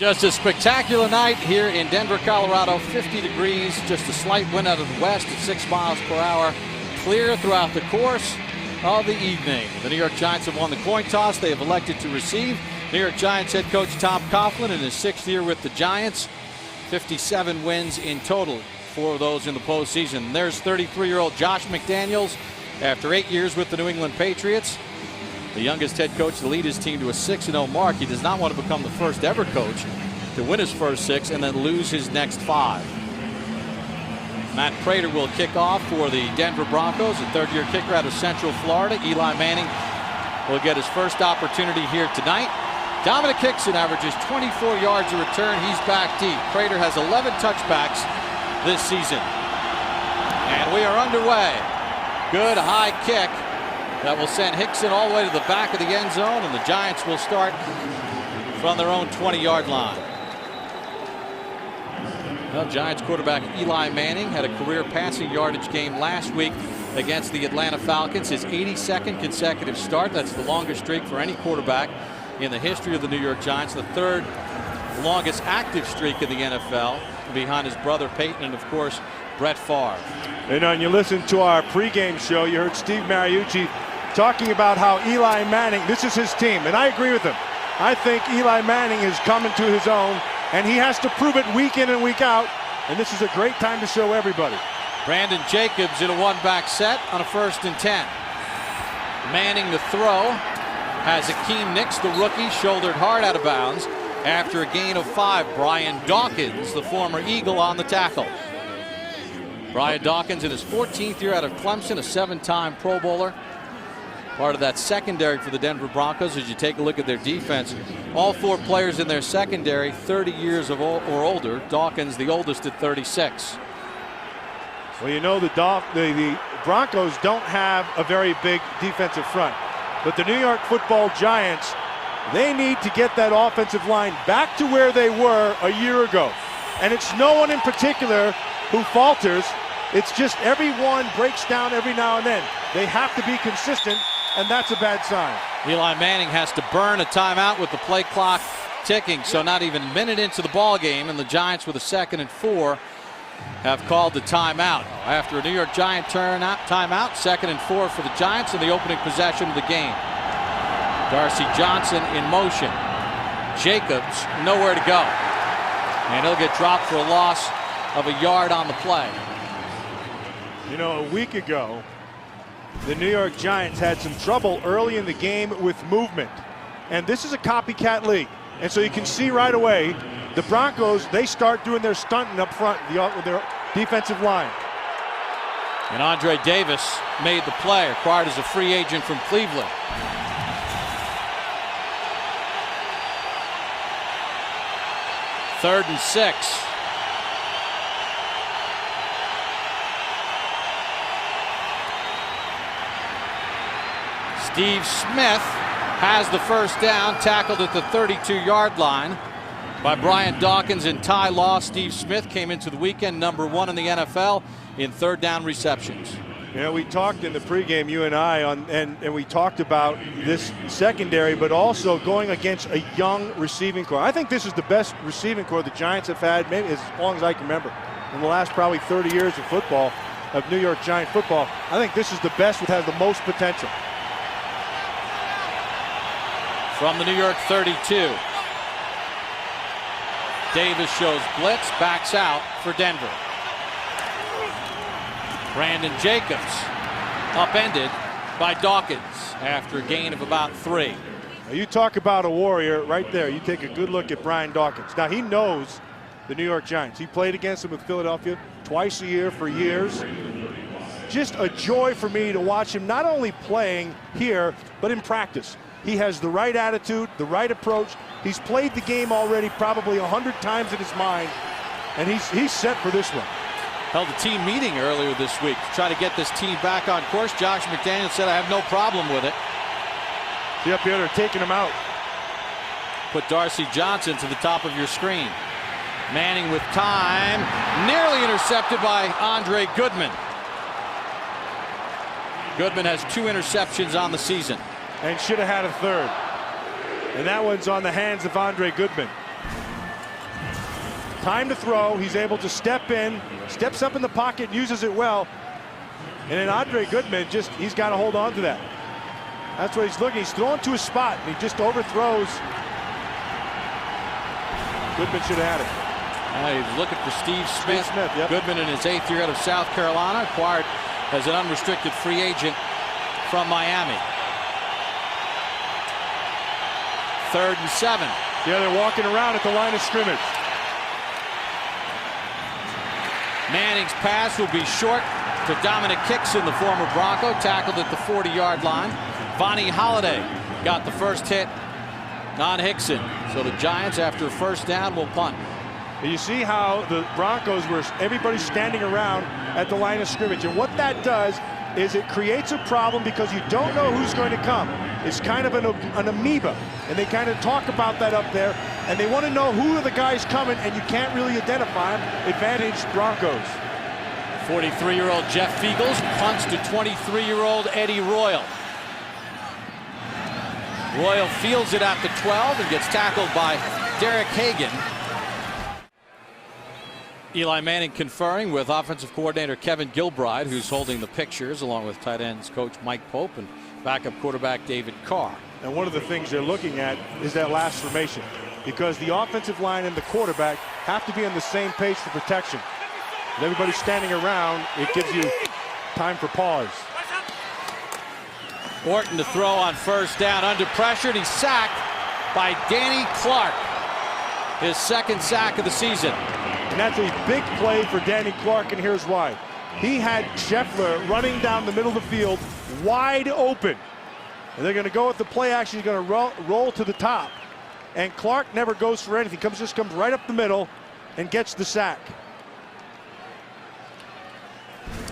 Just a spectacular night here in Denver, Colorado. 50 degrees, just a slight wind out of the west at 6 miles per hour. Clear throughout the course of the evening. The New York Giants have won the coin toss. They have elected to receive. New York Giants head coach Tom Coughlin in his 6th year with the Giants. 57 wins in total for those in the postseason. There's 33-year-old Josh McDaniels after 8 years with the New England Patriots. The youngest head coach to lead his team to a 6-0 mark. He does not want to become the first ever coach to win his first 6 and then lose his next 5. Matt Prater will kick off for the Denver Broncos, a third-year kicker out of Central Florida. Eli Manning will get his first opportunity here tonight. Dominic Hickson averages 24 yards a return. He's back deep. Prater has 11 touchbacks this season. And we are underway. Good high kick that will send Hickson all the way to the back of the end zone, and the Giants will start from their own 20-yard line. Well, Giants quarterback Eli Manning had a career passing yardage game last week against the Atlanta Falcons. His 82nd consecutive start. That's the longest streak for any quarterback in the history of the New York Giants. The third longest active streak in the NFL, behind his brother Peyton and, of course, Brett Favre. And you listened to our pregame show, you heard Steve Mariucci talking about how Eli Manning, this is his team, and I agree with him. I think Eli Manning is coming to his own, and he has to prove it week in and week out, and this is a great time to show everybody. Brandon Jacobs in a one-back set on a 1st and 10. Manning the throw has Akeem Nicks, the rookie, shouldered hard out of bounds after a gain of 5. Brian Dawkins, the former Eagle, on the tackle. Brian Dawkins in his 14th year out of Clemson, a 7-time Pro Bowler. Part of that secondary for the Denver Broncos. As you take a look at their defense, all 4 players in their secondary 30 years or older. Dawkins the oldest at 36. Well, you know, the Broncos don't have a very big defensive front, but the New York Football Giants, they need to get that offensive line back to where they were a year ago. And it's no one in particular who falters. It's just everyone breaks down every now and then. They have to be consistent, and that's a bad sign. Eli Manning has to burn a timeout with the play clock ticking, so not even a minute into the ball game, and the Giants with a 2nd and 4 have called the timeout. After a New York Giant timeout, 2nd and 4 for the Giants in the opening possession of the game. Darcy Johnson in motion. Jacobs nowhere to go, and he'll get dropped for a loss of a yard on the play. You know, a week ago, the New York Giants had some trouble early in the game with movement. And this is a copycat league. And so you can see right away, the Broncos, they start doing their stunting up front with their defensive line. And Andre Davis made the play, acquired as a free agent from Cleveland. Third and 6. Steve Smith has the first down, tackled at the 32-yard line by Brian Dawkins and Ty Law. Steve Smith came into the weekend number 1 in the NFL in 3rd down receptions. You know, we talked in the pregame, you and I, and we talked about this secondary, but also going against a young receiving corps. I think this is the best receiving corps the Giants have had maybe as long as I can remember. In the last probably 30 years of football, of New York Giant football, I think this is the best that has the most potential. From the New York 32. Davis shows blitz, backs out for Denver. Brandon Jacobs upended by Dawkins after a gain of about 3. Now you talk about a warrior right there. You take a good look at Brian Dawkins. Now he knows the New York Giants. He played against them with Philadelphia twice a year for years. Just a joy for me to watch him not only playing here, but in practice. He has the right attitude, the right approach. He's played the game already probably 100 times in his mind, and he's set for this one. Held a team meeting earlier this week to try to get this team back on course. Josh McDaniels said, I have no problem with it. See up here, they're taking him out. Put Darcy Johnson to the top of your screen. Manning with time, nearly intercepted by Andre Goodman. Goodman has 2 interceptions on the season. And should have had a 3rd. And that one's on the hands of Andre Goodman. time to throw. He's able to step in, steps up in the pocket, and uses it well. And then Andre Goodman, he's got to hold on to that. That's what he's looking. He's throwing to a spot, and he just overthrows. Goodman should have had it. He's looking for Steve Smith. Yep. Goodman in his 8th year out of South Carolina, acquired as an unrestricted free agent from Miami. 3rd and 7. Yeah, they're walking around at the line of scrimmage. Manning's pass will be short to Dominic Hickson, the former Bronco, tackled at the 40-yard line. Vonnie Holliday got the first hit on Hickson. So the Giants, after a first down, will punt. You see how the Broncos were everybody standing around at the line of scrimmage, and what that does is it creates a problem because you don't know who's going to come. It's kind of an amoeba, and they kind of talk about that up there, and they want to know who are the guys coming, and you can't really identify them. Advantage Broncos. 43-year-old Jeff Fiegels punts to 23-year-old Eddie Royal. Royal fields it at the 12 and gets tackled by Derek Hagan. Eli Manning conferring with offensive coordinator Kevin Gilbride, who's holding the pictures, along with tight ends coach Mike Pope and backup quarterback David Carr. And one of the things they're looking at is that last formation, because the offensive line and the quarterback have to be on the same page for protection. With everybody standing around, it gives you time for pause. Orton to throw on first down under pressure, and he's sacked by Danny Clark. His 2nd sack of the season. And that's a big play for Danny Clark, and here's why. He had Scheffler running down the middle of the field, wide open. And they're going to go with the play action. He's going to roll to the top. And Clark never goes for anything. Just comes right up the middle and gets the sack.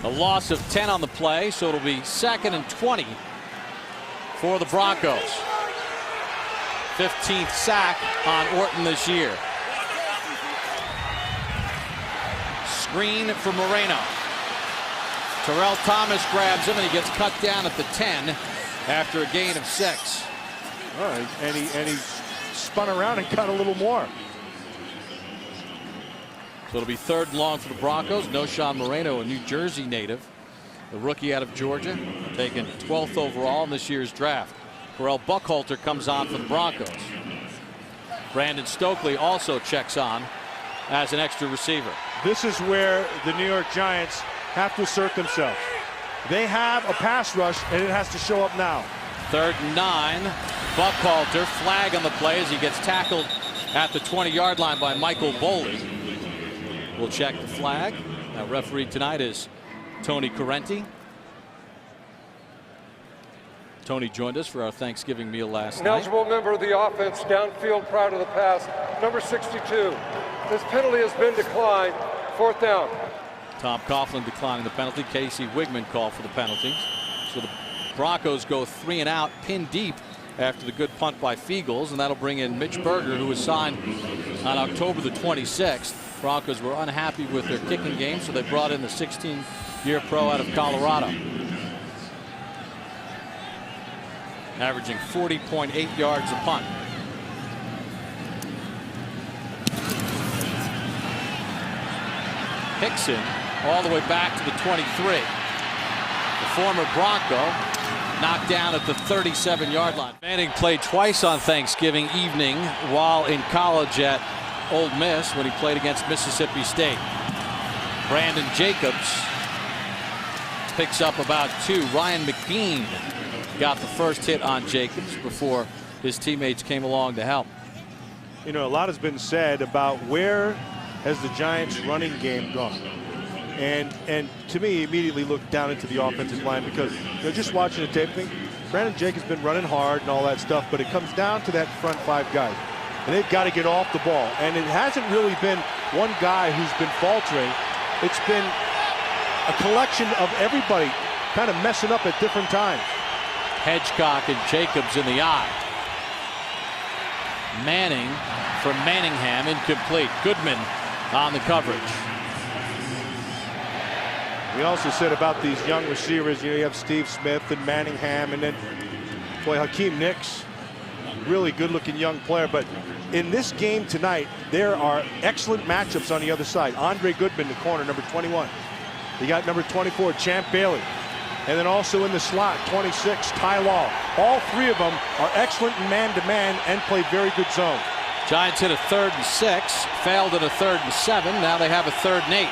A loss of 10 on the play, so it'll be 2nd and 20 for the Broncos. 15th sack on Orton this year. Screen for Moreno. Terrell Thomas grabs him, and he gets cut down at the 10 after a gain of 6. Oh, and he spun around and cut a little more. So it'll be 3rd and long for the Broncos. Noshawn Moreno, a New Jersey native, the rookie out of Georgia, taken 12th overall in this year's draft. Pharrell Buckhalter comes on for the Broncos. Brandon Stokely also checks on as an extra receiver. This is where the New York Giants have to assert themselves. They have a pass rush, and it has to show up now. 3rd and 9. Buckhalter, flag on the play as he gets tackled at the 20-yard line by Michael Boley. We'll check the flag. Now, referee tonight is Tony Correnti. Tony joined us for our Thanksgiving meal last night. Eligible member of the offense downfield prior to the pass, number 62. This penalty has been declined. 4th down. Tom Coughlin declining the penalty. Casey Wigman called for the penalty. So the Broncos go 3 and out, pinned deep after the good punt by Fiegels, and that'll bring in Mitch Berger, who was signed on October the 26th. Broncos were unhappy with their kicking game, so they brought in the 16-year pro out of Colorado. Averaging 40.8 yards a punt. Hickson all the way back to the 23. The former Bronco knocked down at the 37-yard line. Manning played twice on Thanksgiving evening while in college at Ole Miss when he played against Mississippi State. Brandon Jacobs picks up about 2. Ryan McBean got the first hit on Jacobs before his teammates came along to help. You know, a lot has been said about where has the Giants running game gone. And to me, immediately looked down into the offensive line because, you know, just watching the tape thing, Brandon Jacobs been running hard and all that stuff, but it comes down to that front 5 guys. And they've got to get off the ball. And it hasn't really been one guy who's been faltering. It's been a collection of everybody kind of messing up at different times. Hedgecock and Jacobs in the eye. Manning from Manningham, incomplete. Goodman on the coverage. We also said about these young receivers, you know, you have Steve Smith and Manningham, and then, boy, Hakeem Nicks. really good-looking young player. But in this game tonight, there are excellent matchups on the other side. Andre Goodman, the corner, number 21. You got number 24, Champ Bailey. And then also in the slot, 26, Ty Law. All three of them are excellent in man-to-man and play very good zone. Giants hit a 3rd and 6, failed at a 3rd and 7. Now they have a 3rd and 8.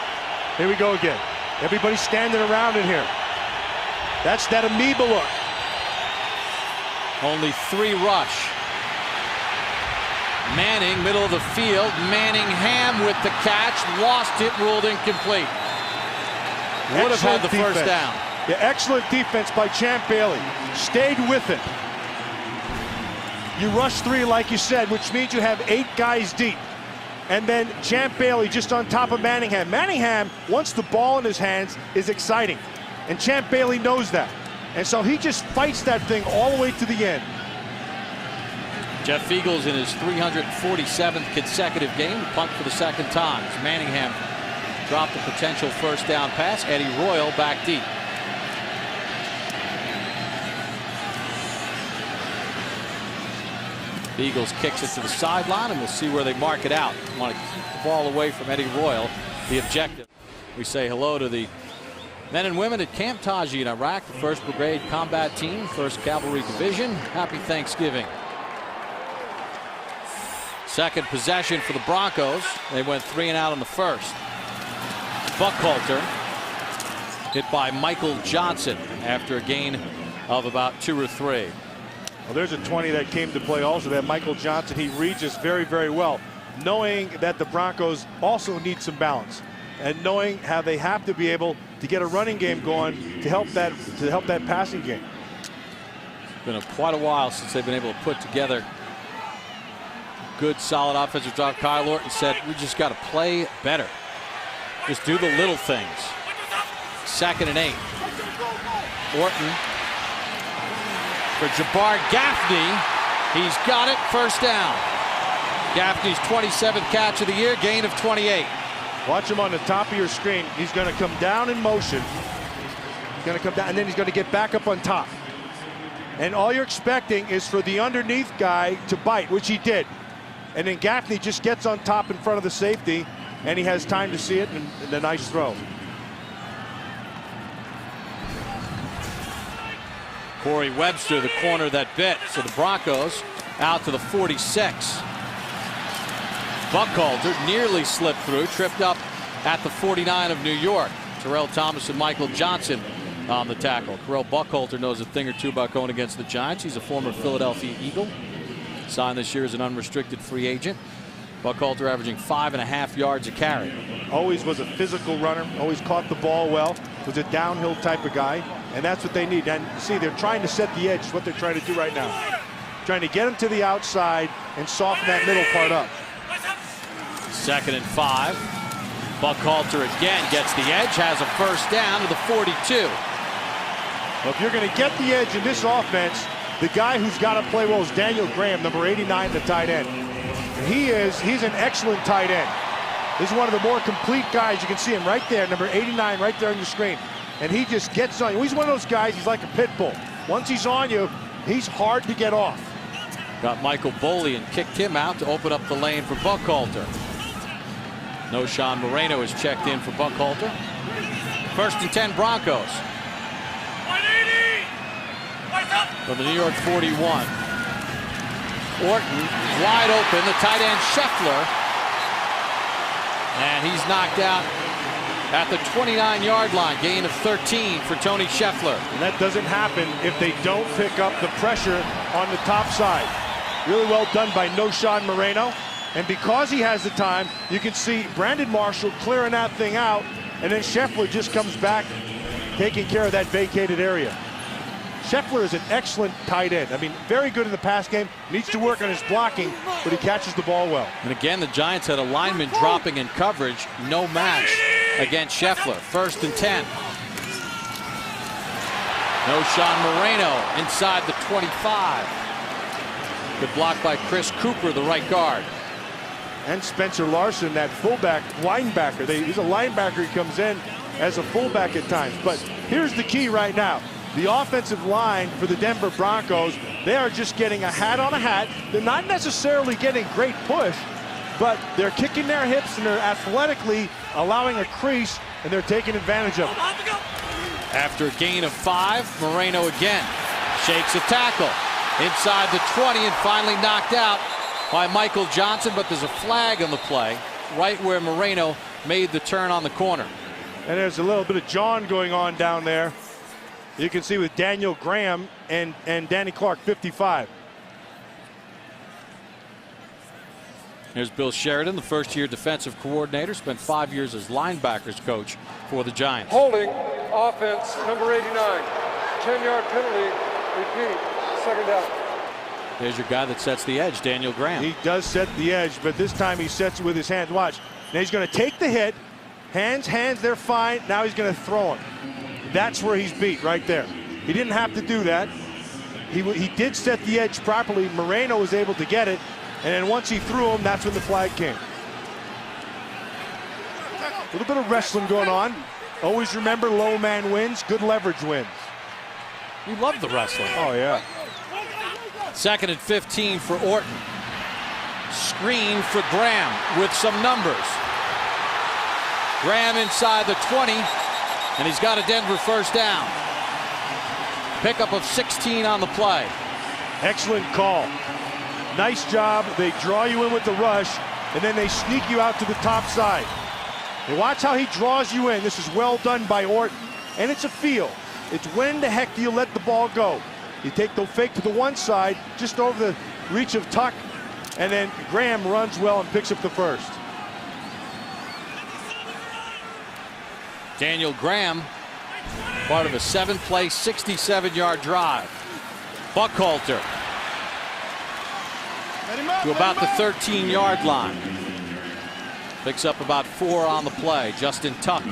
Here we go again. Everybody's standing around in here. That's that amoeba look. Only 3 rush. Manning, middle of the field. Manningham with the catch. Lost it, ruled incomplete. Would have had the first down. Yeah, excellent defense by Champ Bailey. Stayed with it. You rush 3, like you said, which means you have 8 guys deep. And then Champ Bailey just on top of Manningham. Manningham, once the ball in his hands, is exciting. And Champ Bailey knows that. And so he just fights that thing all the way to the end. Jeff Eagles in his 347th consecutive game, punt for the 2nd time. As Manningham dropped a potential first down pass. Eddie Royal back deep. The Eagles kicks it to the sideline, and we'll see where they mark it out. Want to keep the ball away from Eddie Royal, the objective. We say hello to the men and women at Camp Taji in Iraq, the 1st Brigade Combat Team, 1st Cavalry Division. Happy Thanksgiving. 2nd possession for the Broncos. They went 3 and out on the 1st. Buckhalter hit by Michael Johnson after a gain of about 2 or 3. Well, there's a 20 that came to play also. That Michael Johnson, he reads us very, very well, knowing that the Broncos also need some balance and knowing how they have to be able to get a running game going to help that passing game. It's been quite a while since they've been able to put together good, solid offensive drive. Kyle Orton said, we just got to play better. Just do the little things. 2nd and 8. Orton for Jabbar Gaffney. He's got it. First down. Gaffney's 27th catch of the year, gain of 28. Watch him on the top of your screen. He's going to come down in motion. He's going to come down, and then he's going to get back up on top. And all you're expecting is for the underneath guy to bite, which he did. And then Gaffney just gets on top in front of the safety, and he has time to see it, and a nice throw. Corey Webster, the corner that bit. So the Broncos out to the 46. Buckhalter nearly slipped through, tripped up at the 49 of New York. Terrell Thomas and Michael Johnson on the tackle. Terrell Buckhalter knows a thing or two about going against the Giants. He's a former Philadelphia Eagle. Signed this year as an unrestricted free agent. Buckhalter averaging 5.5 yards a carry. Always was a physical runner, always caught the ball well, was a downhill type of guy, and that's what they need. And you see, they're trying to set the edge, is what they're trying to do right now. Trying to get him to the outside and soften that middle part up. 2nd and 5. Buckhalter again gets the edge, has a first down to the 42. Well, if you're going to get the edge in this offense, the guy who's got to play well is Daniel Graham, number 89, the tight end. He's an excellent tight end. This is one of the more complete guys. You can see him right there, number 89, right there on your screen. And he just gets on you. He's one of those guys, he's like a pit bull. Once he's on you, he's hard to get off. Got Michael Boley and kicked him out to open up the lane for Buckhalter. No Sean Moreno is checked in for Buckhalter. 1st and 10 Broncos. From the New York 41. Orton wide open, the tight end Scheffler. And he's knocked out at the 29-yard line. Gain of 13 for Tony Scheffler. And that doesn't happen if they don't pick up the pressure on the top side. Really well done by No Sean Moreno. And because he has the time, you can see Brandon Marshall clearing that thing out, and then Scheffler just comes back taking care of that vacated area. Scheffler is an excellent tight end. I mean, very good in the pass game. Needs to work on his blocking, but he catches the ball well. And again, the Giants had a lineman dropping in coverage. No match against Scheffler. 1st and 10. No Sean Moreno inside the 25. Good block by Chris Cooper, the right guard. And Spencer Larson, that fullback linebacker. He's a linebacker. He comes in as a fullback at times. But here's the key right now. the offensive line for the Denver Broncos, they are just getting a hat on a hat. They're not necessarily getting great push, but they're kicking their hips and they're athletically allowing a crease, and they're taking advantage of it. After a gain of 5, Moreno again shakes a tackle inside the 20 and finally knocked out by Michael Johnson, but there's a flag on the play right where Moreno made the turn on the corner. And there's a little bit of John going on down there. You can see with Daniel Graham and Danny Clark, 55. Here's Bill Sheridan, the first-year defensive coordinator, spent 5 years as linebackers coach for the Giants. Holding, offense, number 89. 10-yard penalty, repeat, second down. There's your guy that sets the edge, Daniel Graham. He does set the edge, but this time he sets it with his hands. Watch. Now he's going to take the hit. Hands, they're fine. Now he's going to throw it. That's where he's beat right there. He didn't have to do that. He did set the edge properly. Moreno was able to get it. And then once he threw him, that's when the flag came. A little bit of wrestling going on. Always remember, low man wins, good leverage wins. We love the wrestling. Oh, yeah. 2nd and 15 for Orton. Screen for Graham with some numbers. Graham inside the 20, and he's got a Denver first down. Pickup of 16 on the play. Excellent call. Nice job. They draw you in with the rush, and then they sneak you out to the top side. And watch how he draws you in. This is well done by Orton. And it's a feel. It's when the heck do you let the ball go? You take the fake to the one side, just over the reach of Tuck, and then Graham runs well and picks up the first. Daniel Graham, part of a 7-play, 67-yard drive. Buckhalter to about the 13-yard line. Picks up about 4 on the play. Justin Tuck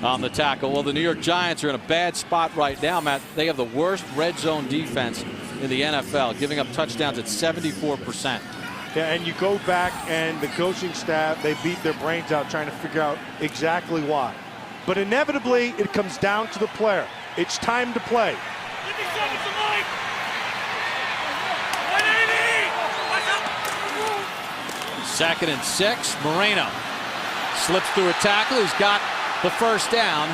on the tackle. Well, the New York Giants are in a bad spot right now, Matt. They have the worst red zone defense in the NFL, giving up touchdowns at 74%. Yeah, and you go back and the coaching staff, they beat their brains out trying to figure out exactly why. But inevitably, it comes down to the player. It's time to play. 2nd and 6. Moreno slips through a tackle. He's got the first down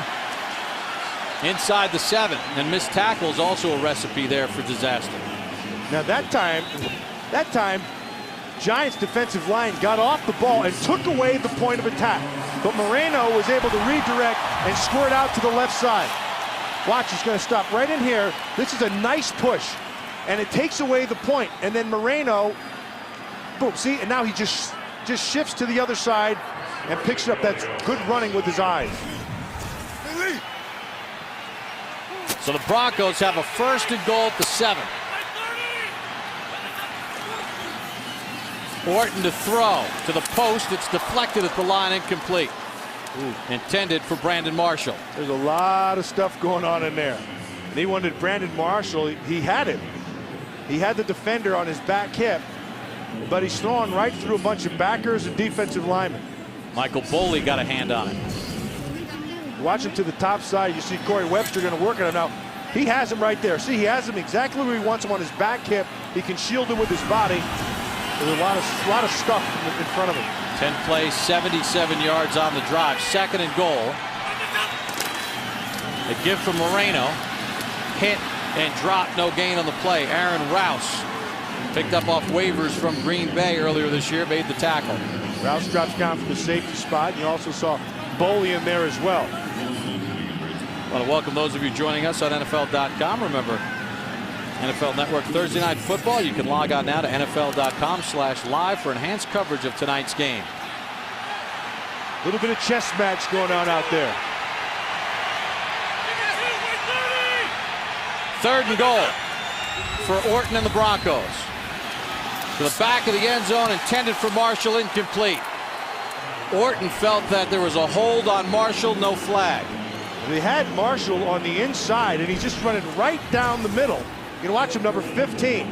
inside the 7. And missed tackle is also a recipe there for disaster. Now that time, Giants defensive line got off the ball and took away the point of attack. But Moreno was able to redirect and squirt out to the left side. Watch, he's going to stop right in here. This is a nice push, and it takes away the point. And then Moreno, boom, see, and now he just shifts to the other side and picks it up. That's good running with his eyes. So the Broncos have a 1st and goal at the 7. Orton to throw to the post. It's deflected at the line, incomplete. Intended for Brandon Marshall. There's a lot of stuff going on in there. And he wanted Brandon Marshall. He had him. He had the defender on his back hip, but he's throwing right through a bunch of backers and defensive linemen. Michael Boley got a hand on it. Watch him to the top side. You see Corey Webster going to work on him now. He has him right there. See, he has him exactly where he wants him on his back hip. He can shield him with his body. There's a lot of stuff in front of him. 10 plays, 77 yards on the drive. 2nd and goal. A give from Moreno. Hit and drop, no gain on the play. Aaron Rouse, picked up off waivers from Green Bay earlier this year, made the tackle. Rouse drops down from the safety spot, and you also saw Boley in there as well. I want to welcome those of you joining us on NFL.com. Remember, NFL Network Thursday Night Football. You can log on now to NFL.com/live for enhanced coverage of tonight's game. A little bit of chess match going on out there. 3rd and goal for Orton and the Broncos. To the back of the end zone, intended for Marshall, incomplete. Orton felt that there was a hold on Marshall, no flag. They had Marshall on the inside, and he's just running right down the middle. You can watch him, number 15.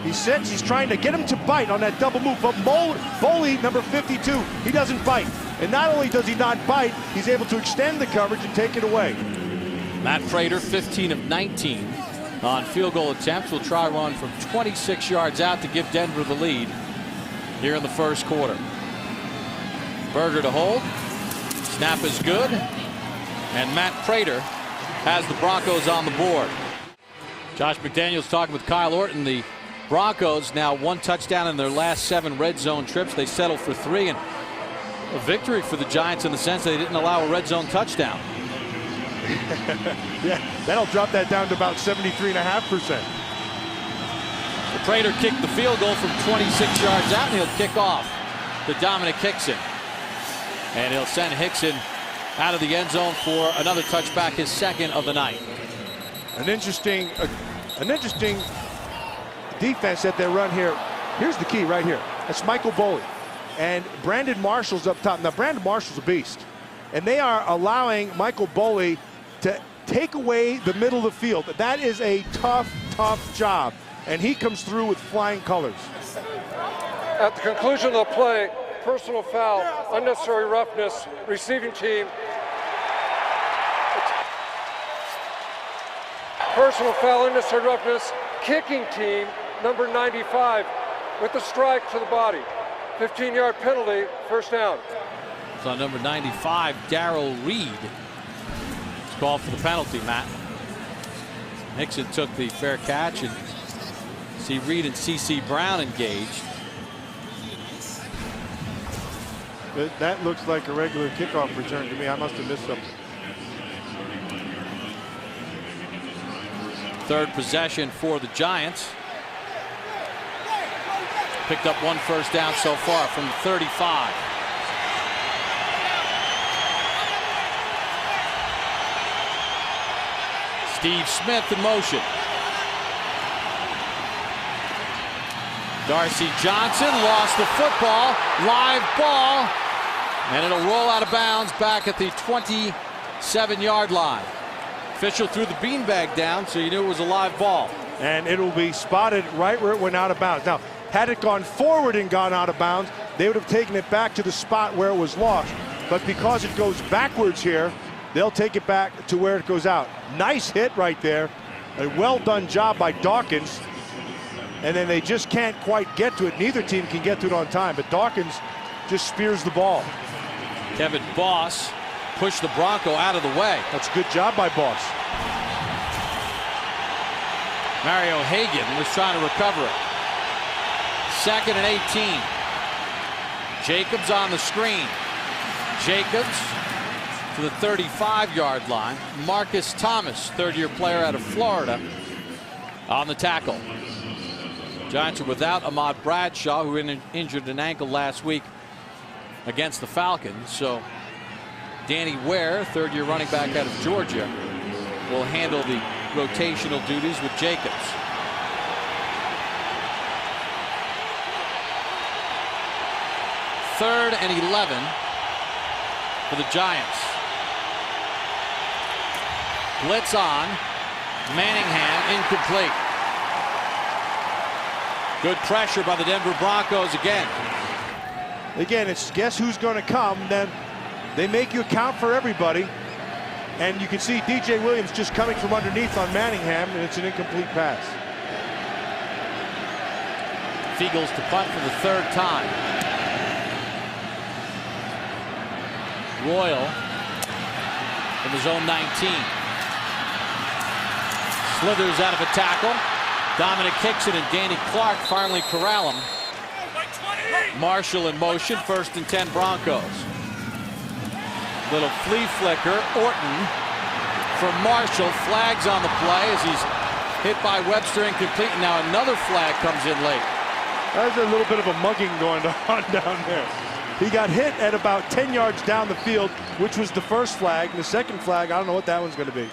He sits, he's trying to get him to bite on that double move, but Boley, number 52, he doesn't bite. And not only does he not bite, he's able to extend the coverage and take it away. Matt Prater, 15 of 19 on field goal attempts. Will try one from 26 yards out to give Denver the lead here in the first quarter. Berger to hold. Snap is good. And Matt Prater has the Broncos on the board. Josh McDaniels talking with Kyle Orton. The Broncos now 1 touchdown in their last 7 red zone trips. They settled for 3, and a victory for the Giants in the sense they didn't allow a red zone touchdown. Yeah, that'll drop that down to about 73.5%. Prater kicked the field goal from 26 yards out, and he'll kick off to Dominic Hickson. And he'll send Hickson out of the end zone for another touchback, his second of the night. An interesting defense that they run here. Here's the key right here. That's Michael Boley. And Brandon Marshall's up top. Now, Brandon Marshall's a beast. And they are allowing Michael Boley to take away the middle of the field. That is a tough, tough job. And he comes through with flying colors. At the conclusion of the play, personal foul, unnecessary roughness, receiving team. Personal foul, unnecessary roughness, kicking team, number 95, with a strike to the body. 15-yard penalty, first down. So number 95, Darrell Reed, is called for the penalty, Matt. Hickson took the fair catch, and see Reed and C.C. Brown engaged. That looks like a regular kickoff return to me. I must have missed something. Third possession for the Giants. Picked up 1 first down so far from the 35. Steve Smith in motion. Darcy Johnson lost the football. Live ball. And it'll roll out of bounds back at the 27-yard line. Official threw the beanbag down, so you knew it was a live ball. And it'll be spotted right where it went out of bounds. Now, had it gone forward and gone out of bounds, they would have taken it back to the spot where it was lost. But because it goes backwards here, they'll take it back to where it goes out. Nice hit right there. A well-done job by Dawkins. And then they just can't quite get to it. Neither team can get to it on time, but Dawkins just spears the ball. Kevin Boss pushed the Bronco out of the way. That's a good job by Boss. Mario Hagan was trying to recover it. 2nd and 18. Jacobs on the screen. Jacobs to the 35-yard line. Marcus Thomas, third-year player out of Florida, on the tackle. Giants are without Ahmad Bradshaw, who injured an ankle last week against the Falcons. So Danny Ware, third-year running back out of Georgia, will handle the rotational duties with Jacobs. Third and 11 for the Giants. Blitz on. Manningham incomplete. Good pressure by the Denver Broncos again. Again, it's guess who's going to come. Then they make you account for everybody. And you can see DJ Williams just coming from underneath on Manningham, and it's an incomplete pass. Fiegels to punt for the 3rd time. Royal in the zone 19. Slithers out of a tackle. Dominic Hickson and Danny Clark finally corral him. Marshall in motion, 1st and 10 Broncos. Little flea flicker. Orton from Marshall. Flags on the play as he's hit by Webster, incomplete. Now another flag comes in late. There's a little bit of a mugging going on down there. He got hit at about 10 yards down the field, which was the first flag. And the second flag, I don't know what that one's going to be.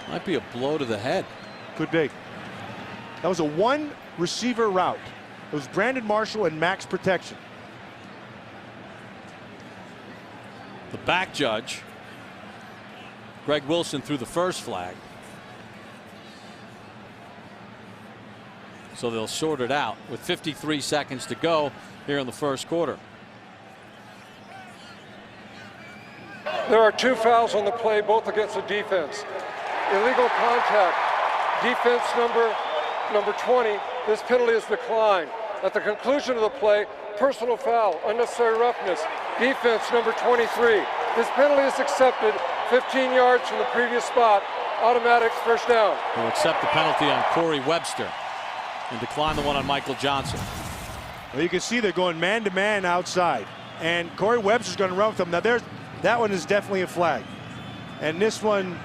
Might be a blow to the head. Could be. That was a 1 receiver route. It was Brandon Marshall and max protection. The back judge, Greg Wilson, threw the first flag. So they'll sort it out with 53 seconds to go here in the first quarter. There are 2 fouls on the play, both against the defense. illegal contact. Defense number 20, this penalty is declined. At the conclusion of the play, personal foul, unnecessary roughness. Defense number 23, this penalty is accepted, 15 yards from the previous spot, automatic first down. He'll accept the penalty on Corey Webster and decline the one on Michael Johnson. Well, you can see they're going man-to-man outside, and Corey Webster's going to run with them. Now, that one is definitely a flag, and this one,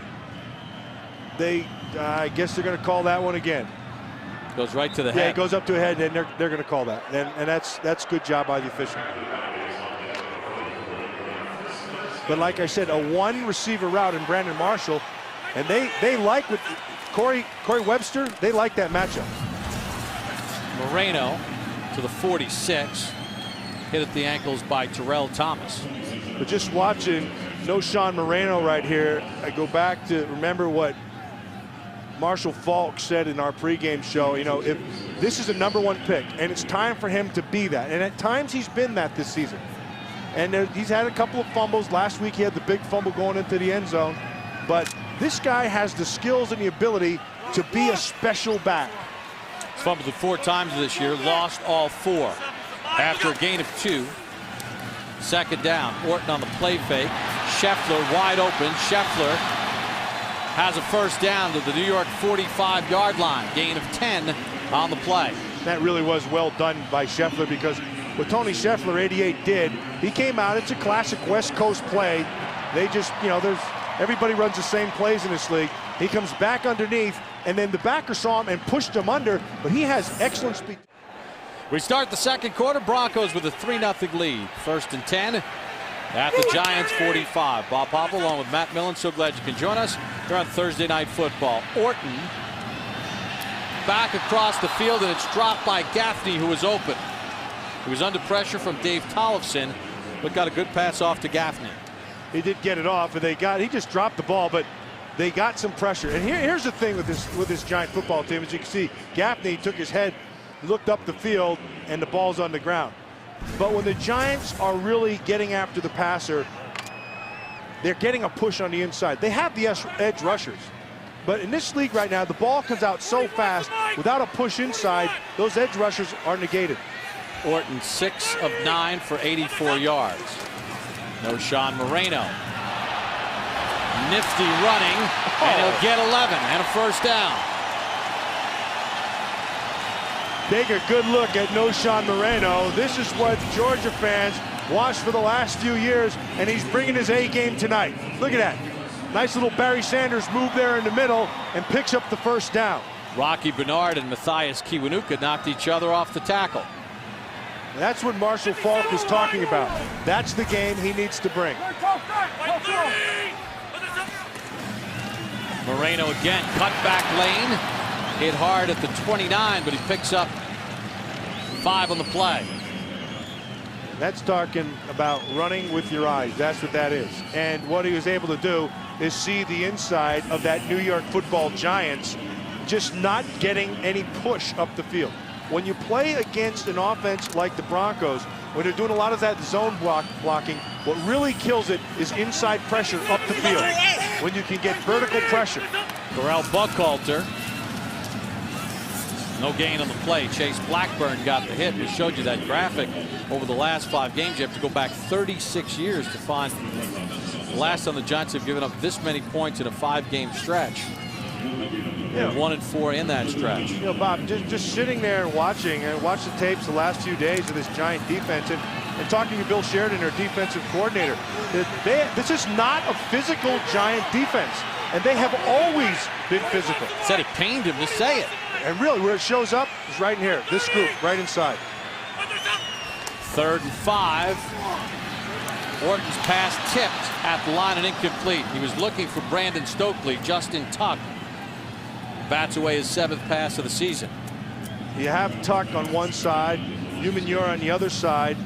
I guess they're going to call that one again. Goes right to the head. Yeah, head. it goes up to the head, and they're going to call that, and that's good job by the official. But like I said, a one-receiver route in Brandon Marshall, and they like with Corey Webster. They like that matchup. Moreno to the 46, hit at the ankles by Terrell Thomas. But just watching Sean Moreno right here, I go back to remember what Marshall Falk said in our pregame show. You know, if this is a #1 pick, and it's time for him to be that, and at times he's been that this season. And he's had a couple of fumbles. Last week he had the big fumble going into the end zone. But this guy has the skills and the ability to be a special back. He's fumbled it 4 times this year, lost all 4. After a gain of 2, second down. Orton on the play fake. Scheffler wide open. Scheffler has a first down to the New York 45-yard line. Gain of 10 on the play. That really was well done by Scheffler, because what Tony Scheffler, 88, did, he came out. It's a classic West Coast play. They just, you know, everybody runs the same plays in this league. He comes back underneath, and then the backer saw him and pushed him under, but he has excellent speed. We start the second quarter. Broncos with a 3-0 lead. 1st and 10 at the Giants 45. Bob Papa along with Matt Millen. So glad you can join us here on Thursday Night Football. Orton back across the field, and it's dropped by Gaffney, who was open. He was under pressure from Dave Tollefson, but got a good pass off to Gaffney. He did get it off, and he just dropped the ball, but they got some pressure. And here's the thing with this Giant football team. As you can see, Gaffney took his head, looked up the field, and the ball's on the ground. But when the Giants are really getting after the passer, they're getting a push on the inside. They have the edge rushers. But in this league right now, the ball comes out so fast, without a push inside, those edge rushers are negated. Orton 6 of 9 for 84 yards. Sean Moreno. Nifty running, and he'll get 11 and a first down. Take a good look at Sean Moreno. This is what Georgia fans watched for the last few years, and he's bringing his A game tonight. Look at that. Nice little Barry Sanders move there in the middle and picks up the first down. Rocky Bernard and Matthias Kiwanuka knocked each other off the tackle. That's what Marshall Falk was talking about. That's the game he needs to bring. Moreno again, cut back lane. Hit hard at the 29, but he picks up 5 on the play. That's talking about running with your eyes. That's what that is. And what he was able to do is see the inside of that New York Football Giants just not getting any push up the field. When you play against an offense like the Broncos, when they're doing a lot of that zone blocking, what really kills it is inside pressure up the field. When you can get vertical pressure. Corral Buckhalter. No gain on the play. Chase Blackburn got the hit. We showed you that graphic over the last 5 games. You have to go back 36 years to find the last time the Giants have given up this many points in a 5-game stretch. Yeah. 1 and 4 in that stretch. You know, Bob, just sitting there and watching watch the tapes the last few days of this Giant defense and talking to Bill Sheridan, their defensive coordinator. This is not a physical Giant defense, and they have always been physical. Said it pained him to say it. And really, where it shows up is right in here. This group, right inside. 3rd and 5. Orton's pass tipped at the line and incomplete. He was looking for Brandon Stokely. Justin Tuck bats away his 7th pass of the season. You have Tuck on one side, Umanure on the other side,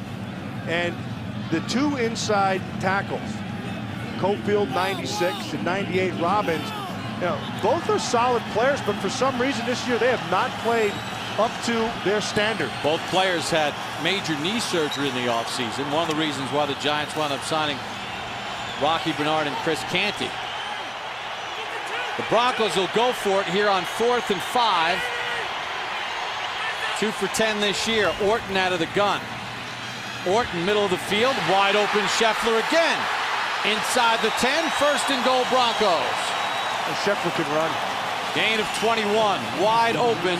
and the 2 inside tackles, Cofield 96 and 98 Robbins. You know, both are solid players, but for some reason this year they have not played up to their standard. Both players had major knee surgery in the offseason. One of the reasons why the Giants wound up signing Rocky Bernard and Chris Canty. The Broncos will go for it here on 4th and 5. 2 for 10 this year. Orton out of the gun. Orton, middle of the field, wide open. Scheffler again. Inside the 10, 1st and goal Broncos. And Scheffler can run. Gain of 21, wide open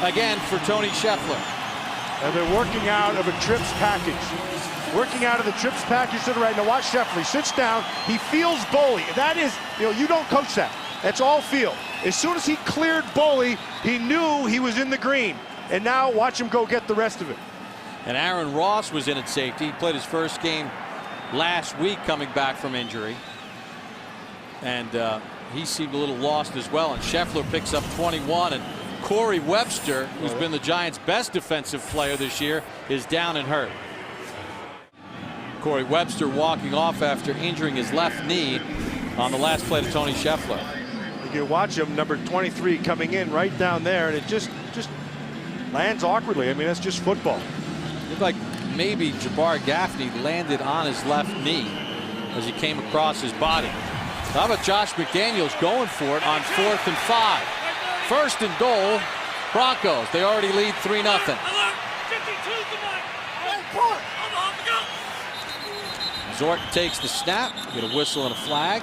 again for Tony Scheffler. And they're working out of a trips package. Working out of the trips package to the right. Now watch Scheffler. He sits down. He feels Boley. That is, you don't coach that. That's all feel. As soon as he cleared Boley, he knew he was in the green. And now watch him go get the rest of it. And Aaron Ross was in at safety. He played his first game last week coming back from injury. And he seemed a little lost as well. And Scheffler picks up 21. And Corey Webster, who's been the Giants' best defensive player this year, is down and hurt. Corey Webster walking off after injuring his left knee on the last play to Tony Scheffler. You can watch him, number 23 coming in right down there, and it just lands awkwardly. I mean, that's just football. Looked like maybe Jabbar Gaffney landed on his left knee as he came across his body. How about Josh McDaniels going for it on 4th and 5? 1st and goal, Broncos. They already lead 3-0. Zorton takes the snap. Get a whistle and a flag.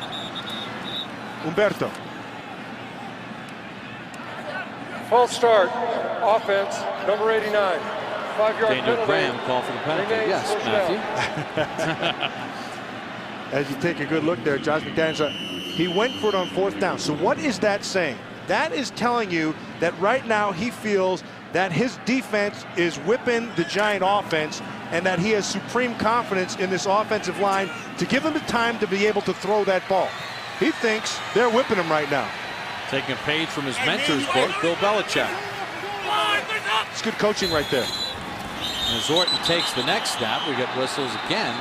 Umberto. False start. Offense, number 89. 5-yard Daniel penalty. Graham call for the penalty. Remains Yes, first Matthew. As you take a good look there, Josh McDaniels, he went for it on 4th down. So what is that saying? That is telling you that right now he feels that his defense is whipping the Giant offense and that he has supreme confidence in this offensive line to give him the time to be able to throw that ball. He thinks they're whipping him right now. Taking a page from his mentor's book, Bill Belichick. It's good coaching right there. And Zorton takes the next snap. We get whistles again.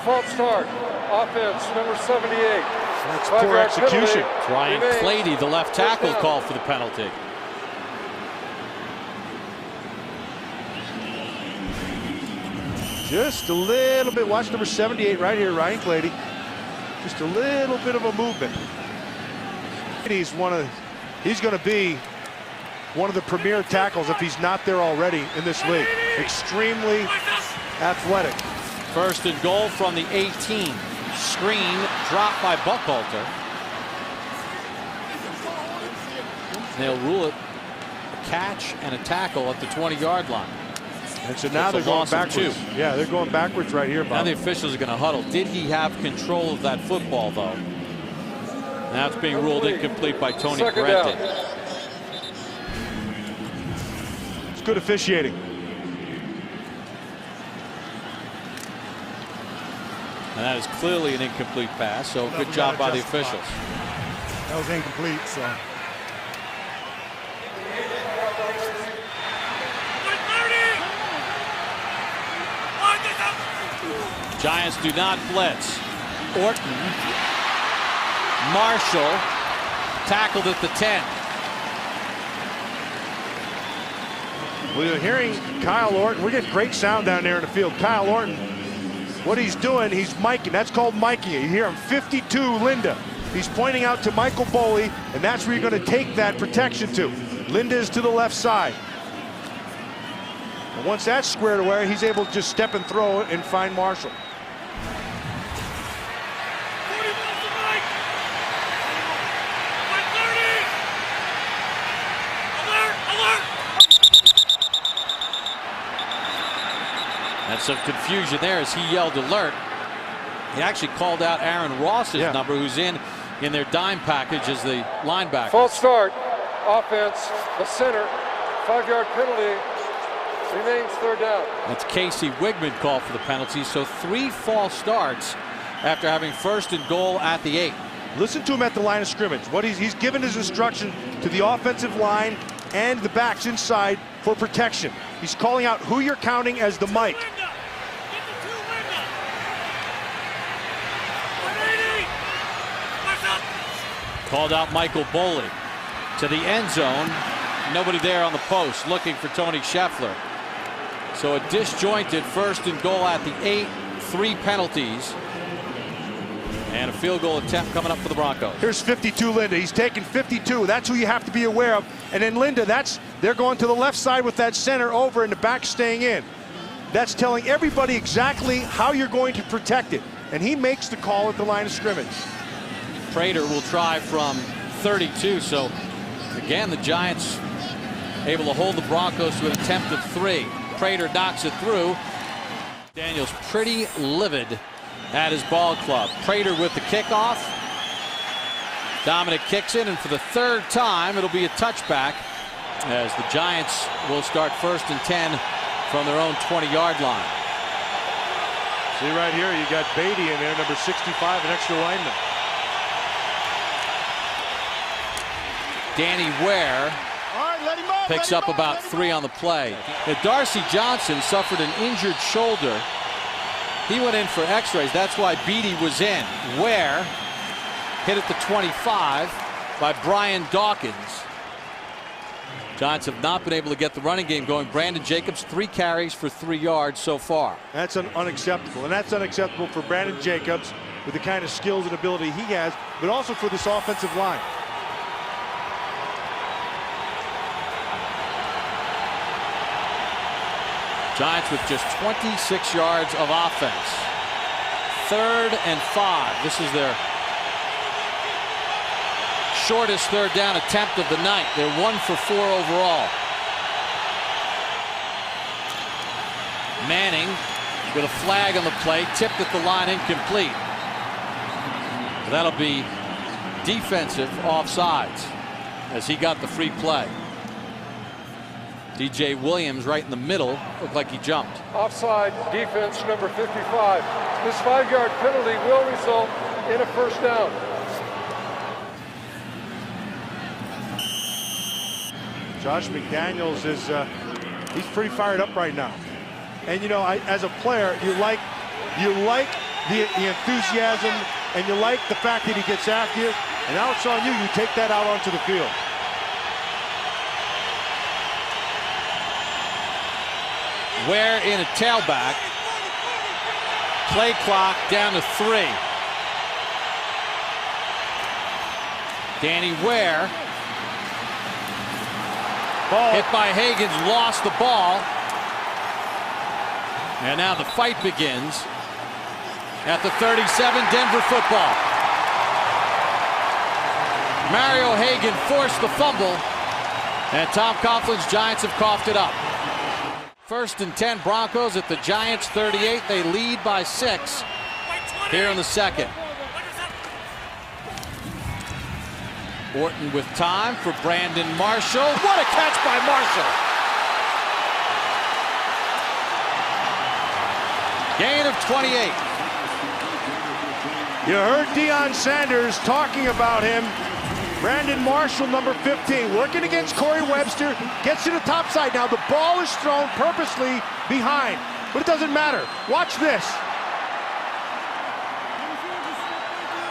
False start. Offense, number 78. That's poor execution. Ryan Clady, the left tackle, called for the penalty. Just a little bit. Watch number 78 right here, Ryan Clady. Just a little bit of a movement. He's going to be one of the premier tackles if he's not there already in this league. Extremely athletic. 1st and goal from the 18. Screen dropped by Buckhalter. They'll rule it a catch and a tackle at the 20-yard line. And so now they're going backwards. Yeah, they're going backwards right here, Bob. Now the officials are going to huddle. Did he have control of that football, though? Now it's being ruled incomplete by Tony Parente. It's good officiating. And that is clearly an incomplete pass, so good job by the officials. That was incomplete, so. Giants do not blitz. Orton, Marshall, tackled at the 10. Well, you're hearing Kyle Orton. We get great sound down there in the field. Kyle Orton, what he's doing, he's miking. That's called miking. You hear him, 52 Linda. He's pointing out to Michael Boley, and that's where you're going to take that protection to. Linda is to the left side. And once that's squared away, he's able to just step and throw it and find Marshall. And some confusion there as he yelled alert. He actually called out Aaron Ross's number, who's in their dime package as the linebacker. False start. Offense, the center. 5-yard penalty. Remains 3rd down. That's Casey Wigman called for the penalty. So 3 false starts after having 1st and goal at the 8. Listen to him at the line of scrimmage. What he's given his instruction to the offensive line and the backs inside for protection. He's calling out who you're counting as the mic. Called out Michael Boley to the end zone. Nobody there on the post looking for Tony Scheffler. So a disjointed 1st and goal at the 8. 3 penalties. And a field goal attempt coming up for the Broncos. Here's 52 Linda. He's taking 52. That's who you have to be aware of. And then Linda, they're going to the left side with that center over and the back staying in. That's telling everybody exactly how you're going to protect it. And he makes the call at the line of scrimmage. Prater will try from 32. So again, the Giants able to hold the Broncos to an attempt of 3. Prater knocks it through. Daniels pretty livid at his ball club. Prater with the kickoff. Dominic kicks in, and for the 3rd time, it'll be a touchback as the Giants will start 1st and 10 from their own 20-yard line. See right here, you got Beatty in there, number 65, an extra lineman. Danny Ware picks up about 3 on the play. Now, Darcy Johnson suffered an injured shoulder. He went in for x-rays. That's why Beatty was in. Ware hit at the 25 by Brian Dawkins. Giants have not been able to get the running game going. Brandon Jacobs, 3 carries for 3 yards so far. That's unacceptable, and that's unacceptable for Brandon Jacobs with the kind of skills and ability he has, but also for this offensive line. Giants with just 26 yards of offense. 3rd and 5. This is their shortest 3rd down attempt of the night. They're 1 for 4 overall. Manning with a flag on the play, tipped at the line, incomplete. That'll be defensive offsides as he got the free play. DJ Williams right in the middle, looked like he jumped. Offside defense number 55. This 5-yard penalty will result in a 1st down. Josh McDaniels is he's pretty fired up right now. And you know, as a player, you like the enthusiasm, and you like the fact that he gets after you. And now it's on you. You take that out onto the field. Ware in a tailback. Play clock down to 3. Danny Ware. Ball hit by Hagens, lost the ball. And now the fight begins at the 37, Denver football. Mario Hagen forced the fumble, and Tom Coughlin's Giants have coughed it up. 1st and 10, Broncos at the Giants 38. They lead by 6 here in the 2nd. Orton with time for Brandon Marshall. What a catch by Marshall! Gain of 28. You heard Deion Sanders talking about him. Brandon Marshall, number 15, working against Corey Webster, gets to the top side. Now the ball is thrown purposely behind, but it doesn't matter. Watch this.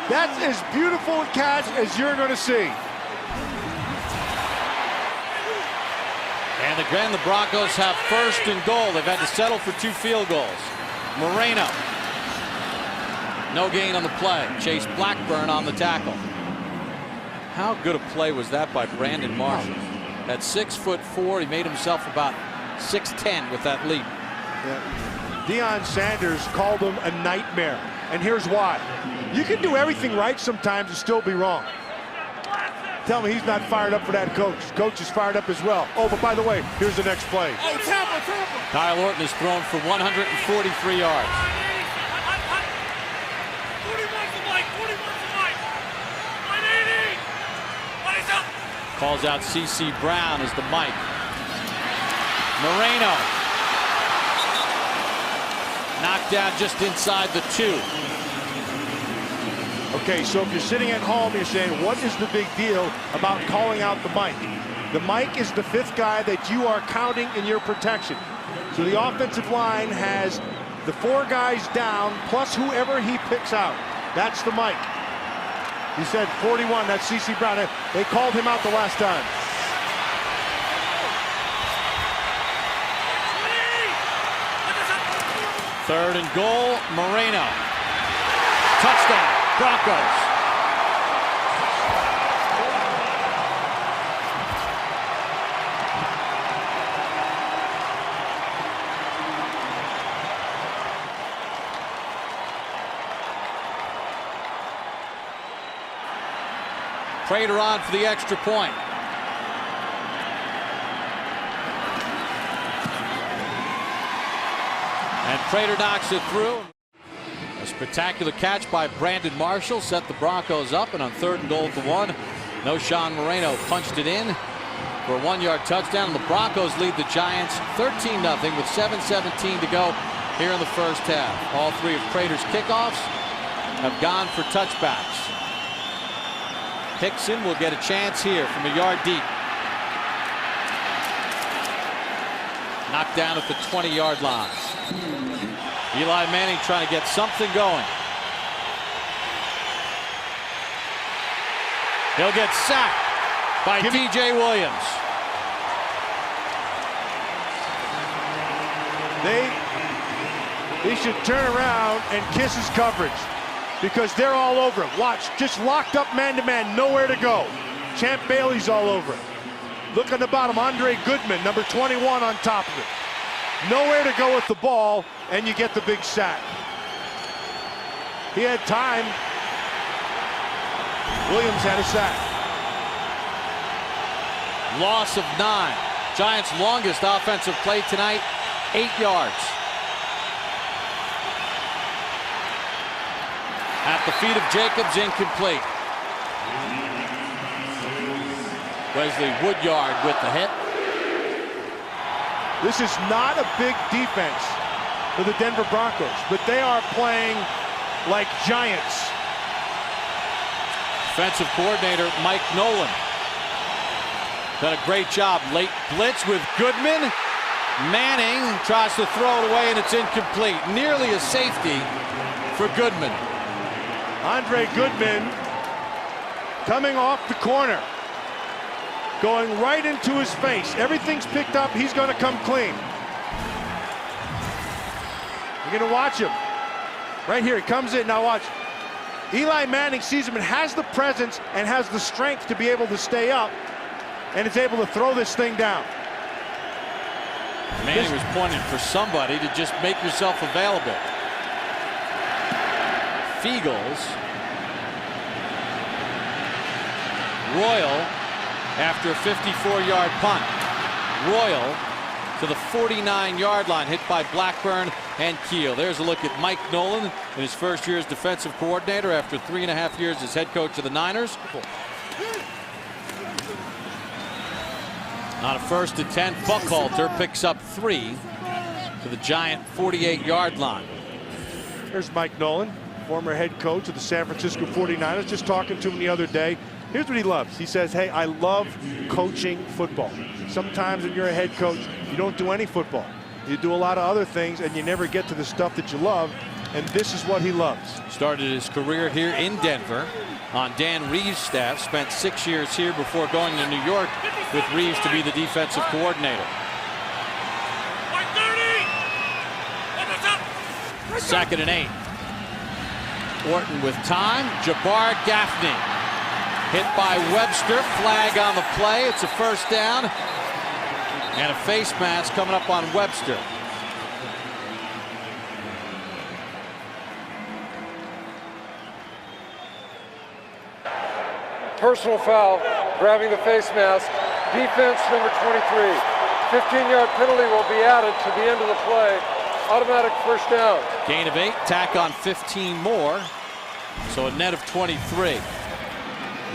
That's as beautiful a catch as you're going to see. And again, the Broncos have 1st and goal. They've had to settle for 2 field goals. Moreno. No gain on the play. Chase Blackburn on the tackle. How good a play was that by Brandon Marshall? At 6'4", he made himself about 6'10" with that leap. Yeah. Deion Sanders called him a nightmare, and here's why. You can do everything right sometimes and still be wrong. Tell me he's not fired up for that coach. Coach is fired up as well. Oh, but by the way, here's the next play. Oh, Tampa. Kyle Orton has thrown for 143 yards. Calls out C.C. Brown as the mic. Moreno. Knocked down just inside the 2. Okay, so if you're sitting at home, you're saying, what is the big deal about calling out the mic? The mic is the 5th guy that you are counting in your protection. So the offensive line has the 4 guys down, plus whoever he picks out. That's the mic. He said 41, that's C.C. Brown. They called him out the last time. Third and goal, Moreno. Touchdown. Broncos. Prater on for the extra point. And Prater knocks it through. A spectacular catch by Brandon Marshall set the Broncos up, and on 3rd and goal at the 1, Noshan Moreno punched it in for a 1-yard touchdown. And the Broncos lead the Giants 13-0 with 7:17 to go here in the first half. All 3 of Prater's kickoffs have gone for touchbacks. Hickson will get a chance here from a yard deep. Knocked down at the 20-yard line. Eli Manning trying to get something going. He'll get sacked by DJ Williams. They should turn around and kiss his coverage, because they're all over him. Watch, just locked up man-to-man, nowhere to go. Champ Bailey's all over him. Look on the bottom, Andre Goodman, number 21 on top of it. Nowhere to go with the ball, and you get the big sack. He had time. Williams had a sack. Loss of 9. Giants' longest offensive play tonight, 8 yards. At the feet of Jacobs, incomplete. Wesley Woodyard with the hit. This is not a big defense for the Denver Broncos, but they are playing like giants. Defensive coordinator Mike Nolan done a great job. Late blitz with Goodman. Manning tries to throw it away, and it's incomplete. Nearly a safety for Goodman. Andre Goodman coming off the corner, going right into his face. Everything's picked up. He's going to come clean. You're going to watch him. Right here, he comes in. Now watch. Eli Manning sees him and has the presence and has the strength to be able to stay up, and is able to throw this thing down. Manning was pointing for somebody to just make yourself available. Fiegels. Royal after a 54-yard punt. Royal to the 49-yard line, hit by Blackburn and Keel. There's a look at Mike Nolan in his first year as defensive coordinator after 3.5 years as head coach of the Niners. On a 1st and 10, Buckhalter picks up 3 to the Giant 48-yard line. Here's Mike Nolan, former head coach of the San Francisco 49ers. Just talking to him the other day. Here's what he loves. He says, hey, I love coaching football. Sometimes when you're a head coach, you don't do any football. You do a lot of other things, and you never get to the stuff that you love, and this is what he loves. Started his career here in Denver on Dan Reeves' staff. Spent 6 years here before going to New York with Reeves to be the defensive coordinator. 2nd and 8. Orton with time. Jabbar Gaffney hit by Webster. Flag on the play. It's a first down. And a face mask coming up on Webster. Personal foul, grabbing the face mask. Defense number 23. 15-yard penalty will be added to the end of the play. Automatic first down. Gain of 8, tack on 15 more. So a net of 23.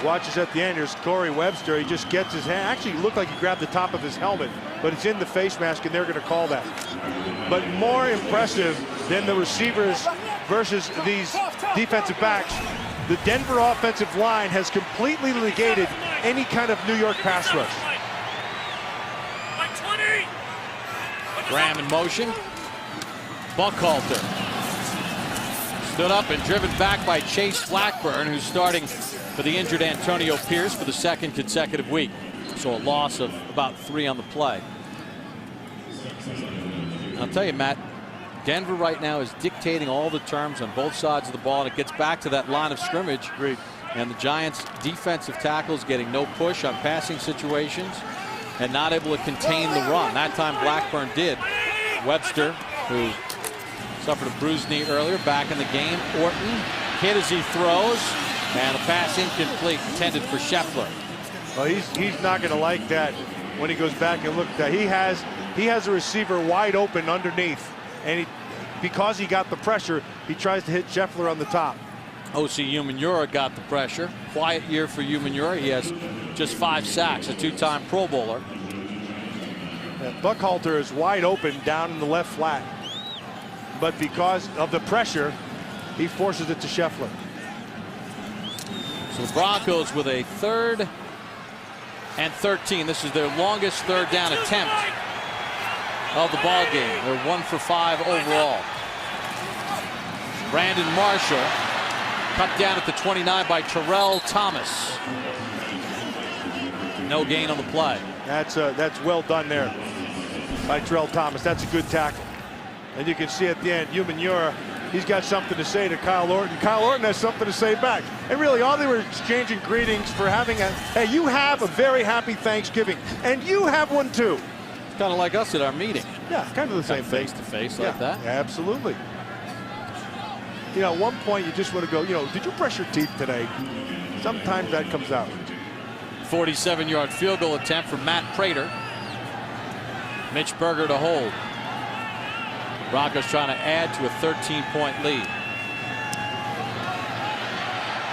Watches at the end. Here's Corey Webster. He just gets his hand. Actually, it looked like he grabbed the top of his helmet, but it's in the face mask, and they're going to call that. But more impressive than the receivers versus these defensive backs, the Denver offensive line has completely negated any kind of New York pass rush. Graham in motion. Buckhalter stood up and driven back by Chase Blackburn, who's starting for the injured Antonio Pierce for the 2nd consecutive week. So a loss of about 3 on the play. I'll tell you, Matt, Denver right now is dictating all the terms on both sides of the ball, and it gets back to that line of scrimmage. Agreed. And the Giants defensive tackles getting no push on passing situations and not able to contain the run. That time Blackburn did. Webster, who suffered a bruised knee earlier, back in the game. Orton hit as he throws, and a pass incomplete intended for Scheffler. Well, he's not going to like that when he goes back and look at that. He has a receiver wide open underneath, and because he got the pressure, he tries to hit Scheffler on the top. O.C. Umenyiora got the pressure. Quiet year for Umenyiora. He has just 5 sacks, a 2-time Pro Bowler. Buckhalter is wide open down in the left flat, but because of the pressure, he forces it to Scheffler. So the Broncos with a 3rd and 13. This is their longest 3rd down attempt of the ball game. They're 1 for 5 overall. Brandon Marshall cut down at the 29 by Terrell Thomas. No gain on the play. That's well done there by Terrell Thomas. That's a good tackle. And you can see at the end, Umenyiora, he's got something to say to Kyle Orton. Kyle Orton has something to say back. And really, all they were exchanging greetings for having a, hey, you have a very happy Thanksgiving. And you have one too. It's kind of like us at our meeting. Yeah, kind of the same thing. Face to face like that. Absolutely. You know, at one point you just want to go, you know, did you brush your teeth today? Sometimes that comes out. 47-yard field goal attempt from Matt Prater. Mitch Berger to hold. Broncos trying to add to a 13-point lead.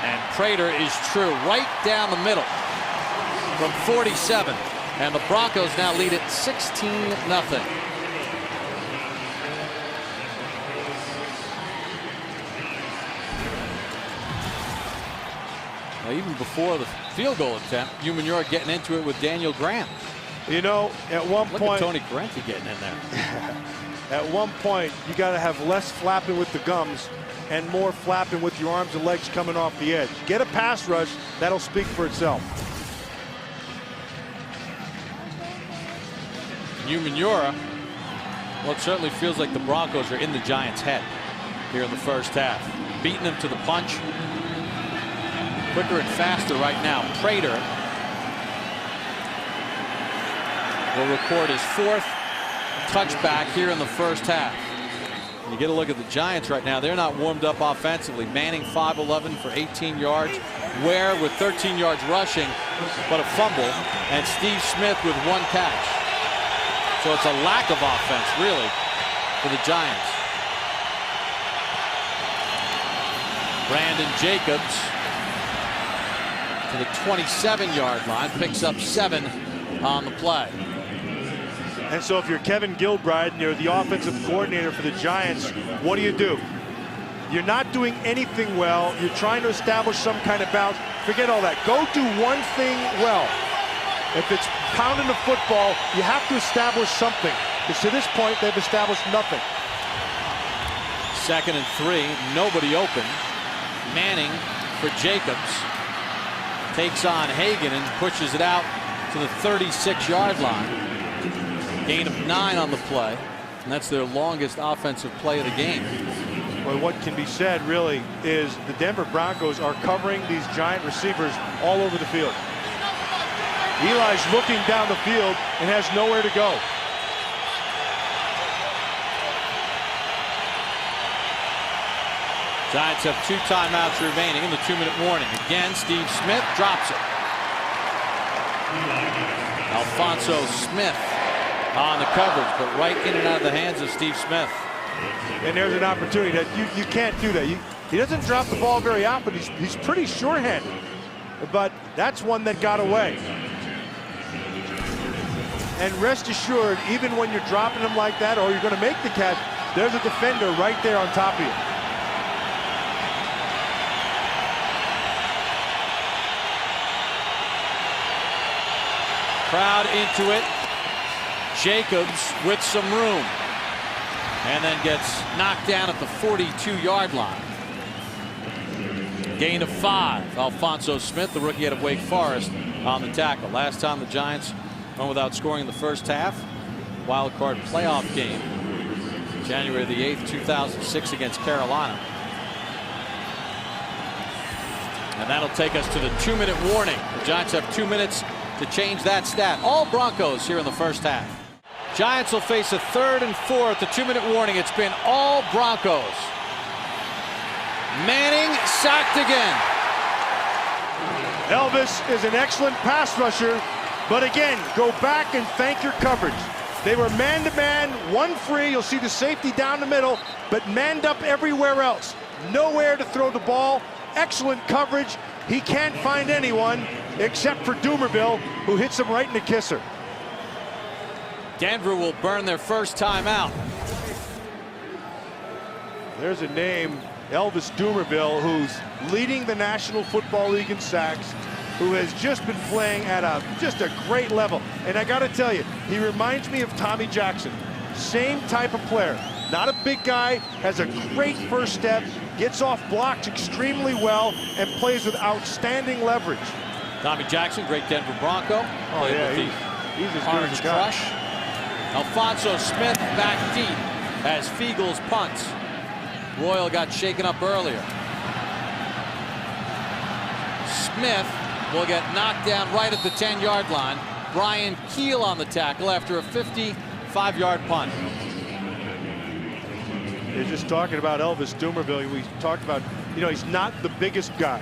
And Prater is true right down the middle from 47. And the Broncos now lead it 16-0. Now, even before the field goal attempt, Umenyiora getting into it with Daniel Graham. You know, at one Look point, at Tony Correnti getting in there. at one point, you got to have less flapping with the gums and more flapping with your arms and legs coming off the edge. Get a pass rush, that'll speak for itself. Umenyiora, well, it certainly feels like the Broncos are in the Giants' head here in the first half. Beating them to the punch. Quicker and faster right now. Prater will record his 4th touchback here in the first half. You get a look at the Giants right now. They're not warmed up offensively. Manning 5'11" for 18 yards. Ware with 13 yards rushing, but a fumble. And Steve Smith with 1 catch. So it's a lack of offense, really, for the Giants. Brandon Jacobs to the 27-yard line, picks up 7 on the play. And so if you're Kevin Gilbride and you're the offensive coordinator for the Giants, what do? You're not doing anything well. You're trying to establish some kind of bounce. Forget all that. Go do one thing well. If it's pounding the football, you have to establish something. Because to this point, they've established nothing. 2nd and 3, nobody open. Manning for Jacobs. Takes on Hagan and pushes it out to the 36-yard line. Gain of 9 on the play. And that's their longest offensive play of the game. Well, what can be said really is the Denver Broncos are covering these Giant receivers all over the field. Eli's looking down the field and has nowhere to go. Giants have 2 timeouts remaining in the 2-minute warning. Again, Steve Smith drops it. Alfonso Smith on the coverage, but right in and out of the hands of Steve Smith. And there's an opportunity that you can't do that. He doesn't drop the ball very often. He's pretty sure-handed, but that's one that got away. And rest assured, even when you're dropping them like that or you're going to make the catch, there's a defender right there on top of you. Crowd into it. Jacobs with some room. And then gets knocked down at the 42-yard line. Gain of 5. Alfonso Smith, the rookie out of Wake Forest, on the tackle. Last time the Giants went without scoring in the first half. Wild card playoff game. January the 8th, 2006 against Carolina. And that'll take us to the 2-minute warning. The Giants have 2 minutes to change that stat. All Broncos here in the first half. Giants will face a 3rd and 4 at the 2-minute warning. It's been all Broncos. Manning sacked again. Elvis is an excellent pass rusher, but again, go back and thank your coverage. They were man-to-man, one free. You'll see the safety down the middle, but manned up everywhere else. Nowhere to throw the ball. Excellent coverage. He can't find anyone except for Dumerville, who hits him right in the kisser. Denver will burn their first timeout. There's a name, Elvis Dumerville, who's leading the National Football League in sacks, who has just been playing at just a great level. And I got to tell you, he reminds me of Tommy Jackson. Same type of player. Not a big guy, has a great first step, gets off blocks extremely well, and plays with outstanding leverage. Tommy Jackson, great Denver Bronco. Oh, yeah, he's as good as a guy. Crush. Alfonso Smith back deep as Fiegel's punts. Royal got shaken up earlier. Smith will get knocked down right at the 10-yard line. Brian Keel on the tackle after a 55-yard punt. You're just talking about Elvis Dumerville. We talked about, he's not the biggest guy,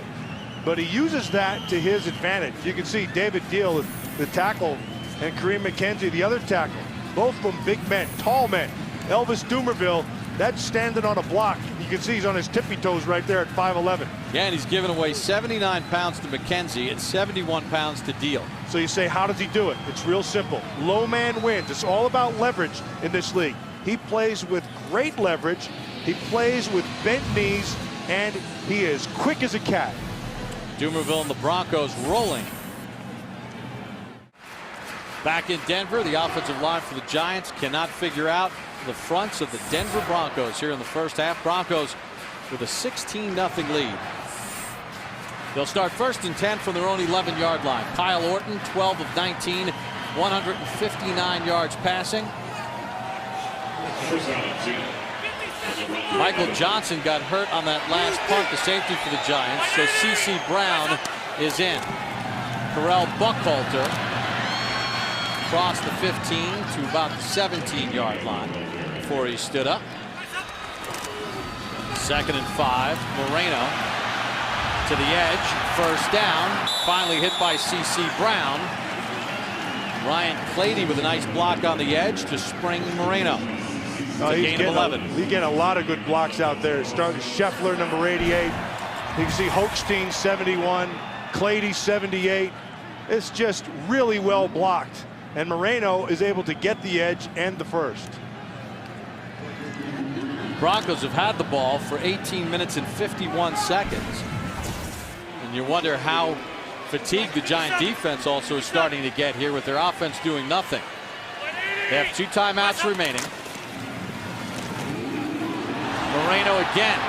but he uses that to his advantage. You can see David Deal, the tackle, and Kareem McKenzie, the other tackle. Both of them big men, tall men. Elvis Dumerville, that's standing on a block. You can see he's on his tippy toes right there at 5'11". Yeah, and he's given away 79 pounds to McKenzie and 71 pounds to Deal. So you say, how does he do it? It's real simple. Low man wins. It's all about leverage in this league. He plays with great leverage. He plays with bent knees, and he is quick as a cat. Dumerville and the Broncos rolling. Back in Denver, the offensive line for the Giants cannot figure out the fronts of the Denver Broncos here in the first half. Broncos with a 16-0 lead. They'll start 1st and 10 from their own 11-yard line. Kyle Orton, 12 of 19, 159 yards passing. Michael Johnson got hurt on that last punt, the safety for the Giants, so C.C. Brown is in. Terrell Buckhalter crossed the 15 to about the 17-yard line before he stood up. 2nd and 5. Moreno to the edge. 1st down. Finally hit by C.C. Brown. Ryan Clady with a nice block on the edge to spring Moreno. He's getting a lot of good blocks out there. Starting Scheffler, number 88. You can see Hochstein, 71. Clady, 78. It's just really well blocked. And Moreno is able to get the edge and the first. Broncos have had the ball for 18 minutes and 51 seconds. And you wonder how fatigued the Giant defense also is starting to get here with their offense doing nothing. They have 2 timeouts remaining. Moreno again.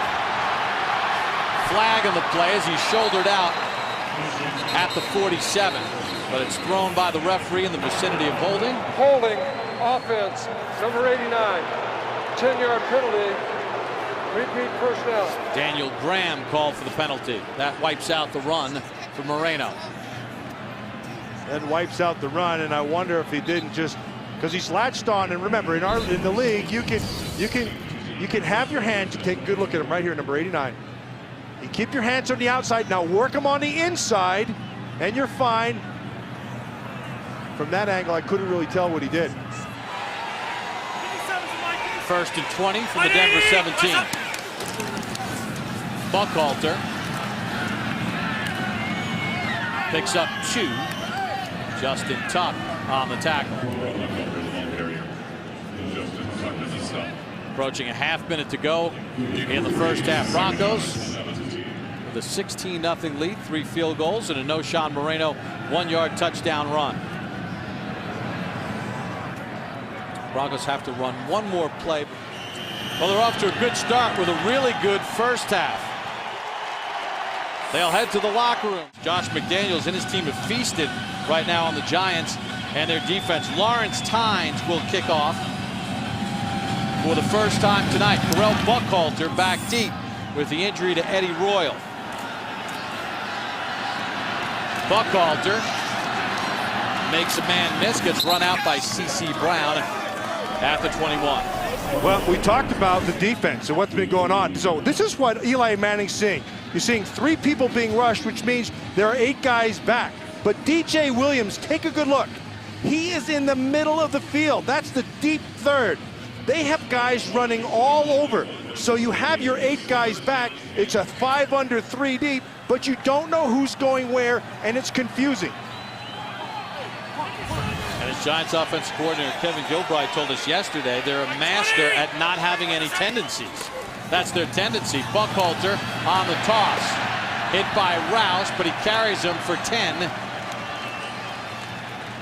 Flag on the play as he's shouldered out at the 47. But it's thrown by the referee in the vicinity of holding. Holding, offense, number 89. 10-yard penalty. Repeat first down. Daniel Graham called for the penalty. That wipes out the run for Moreno. That wipes out the run, and I wonder if he didn't just, because he's latched on. And remember, in the league, you can have your hands. You take a good look at him right here, number 89. You keep your hands on the outside. Now work them on the inside, and you're fine. From that angle, I couldn't really tell what he did. 1st and 20 from the Denver 17. Buckhalter picks up 2. Justin Tuck on the tackle. Approaching a half minute to go in the first half. Broncos with a 16-0 lead, 3 field goals, and a no-Sean Moreno 1-yard touchdown run. Broncos have to run one more play. Well, they're off to a good start with a really good first half. They'll head to the locker room. Josh McDaniels and his team have feasted right now on the Giants and their defense. Lawrence Tynes will kick off. for the first time tonight. Terrell Buckhalter back deep with the injury to Eddie Royal. Buckhalter makes a man miss, gets run out by C.C. Brown at the 21. Well, we talked about the defense and what's been going on. So this is what Eli Manning's seeing. You're seeing 3 people being rushed, which means there are 8 guys back. But DJ Williams, take a good look. He is in the middle of the field. That's the deep third. They have guys running all over. So you have your 8 guys back. It's a 5 under 3 deep, but you don't know who's going where, and it's confusing. And as Giants offensive coordinator Kevin Gilbride told us yesterday, they're a master at not having any tendencies. That's their tendency. Buckhalter on the toss. Hit by Rouse, but he carries him for 10.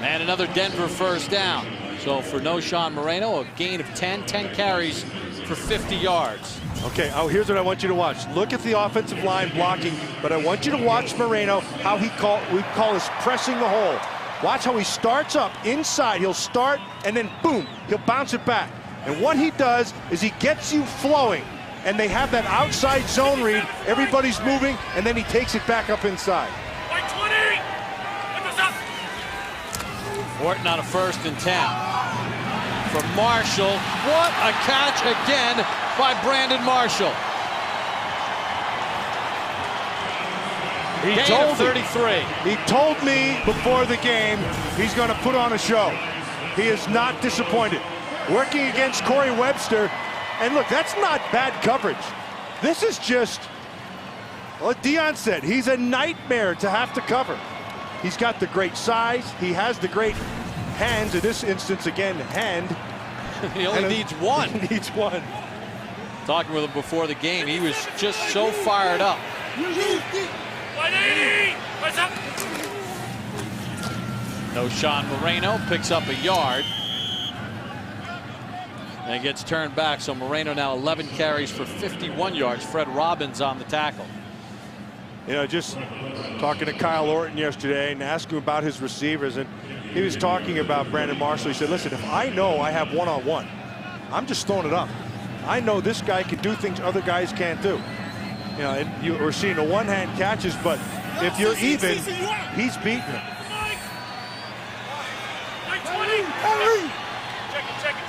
And another Denver first down. So for Knowshon Moreno, a gain of 10 carries for 50 yards. Okay, here's what I want you to watch. Look at the offensive line blocking, but I want you to watch Moreno, how we call this pressing the hole. Watch how he starts up inside. He'll start, and then boom, he'll bounce it back. And what he does is he gets you flowing, and they have that outside zone read. Everybody's moving, and then he takes it back up inside. Orton on a 1st and 10. For Marshall. What a catch again by Brandon Marshall. Gain of 33. He told me before the game he's going to put on a show. He is not disappointed. Working against Corey Webster. And look, that's not bad coverage. This is just, what Deion said, he's a nightmare to have to cover. He's got the great size. He has the great hands. In this instance, again, hand. He only needs one. He needs one. Talking with him before the game, he was just so fired up. 180! What's up? Knowshon Moreno picks up a yard. And gets turned back. So Moreno now 11 carries for 51 yards. Fred Robbins on the tackle. You know, just talking to Kyle Orton yesterday and asking him about his receivers, and he was talking about Brandon Marshall. He said, listen, if I know I have one-on-one, I'm just throwing it up. I know this guy can do things other guys can't do. You know, and we're seeing the one-hand catches, but if you're even, he's beating him.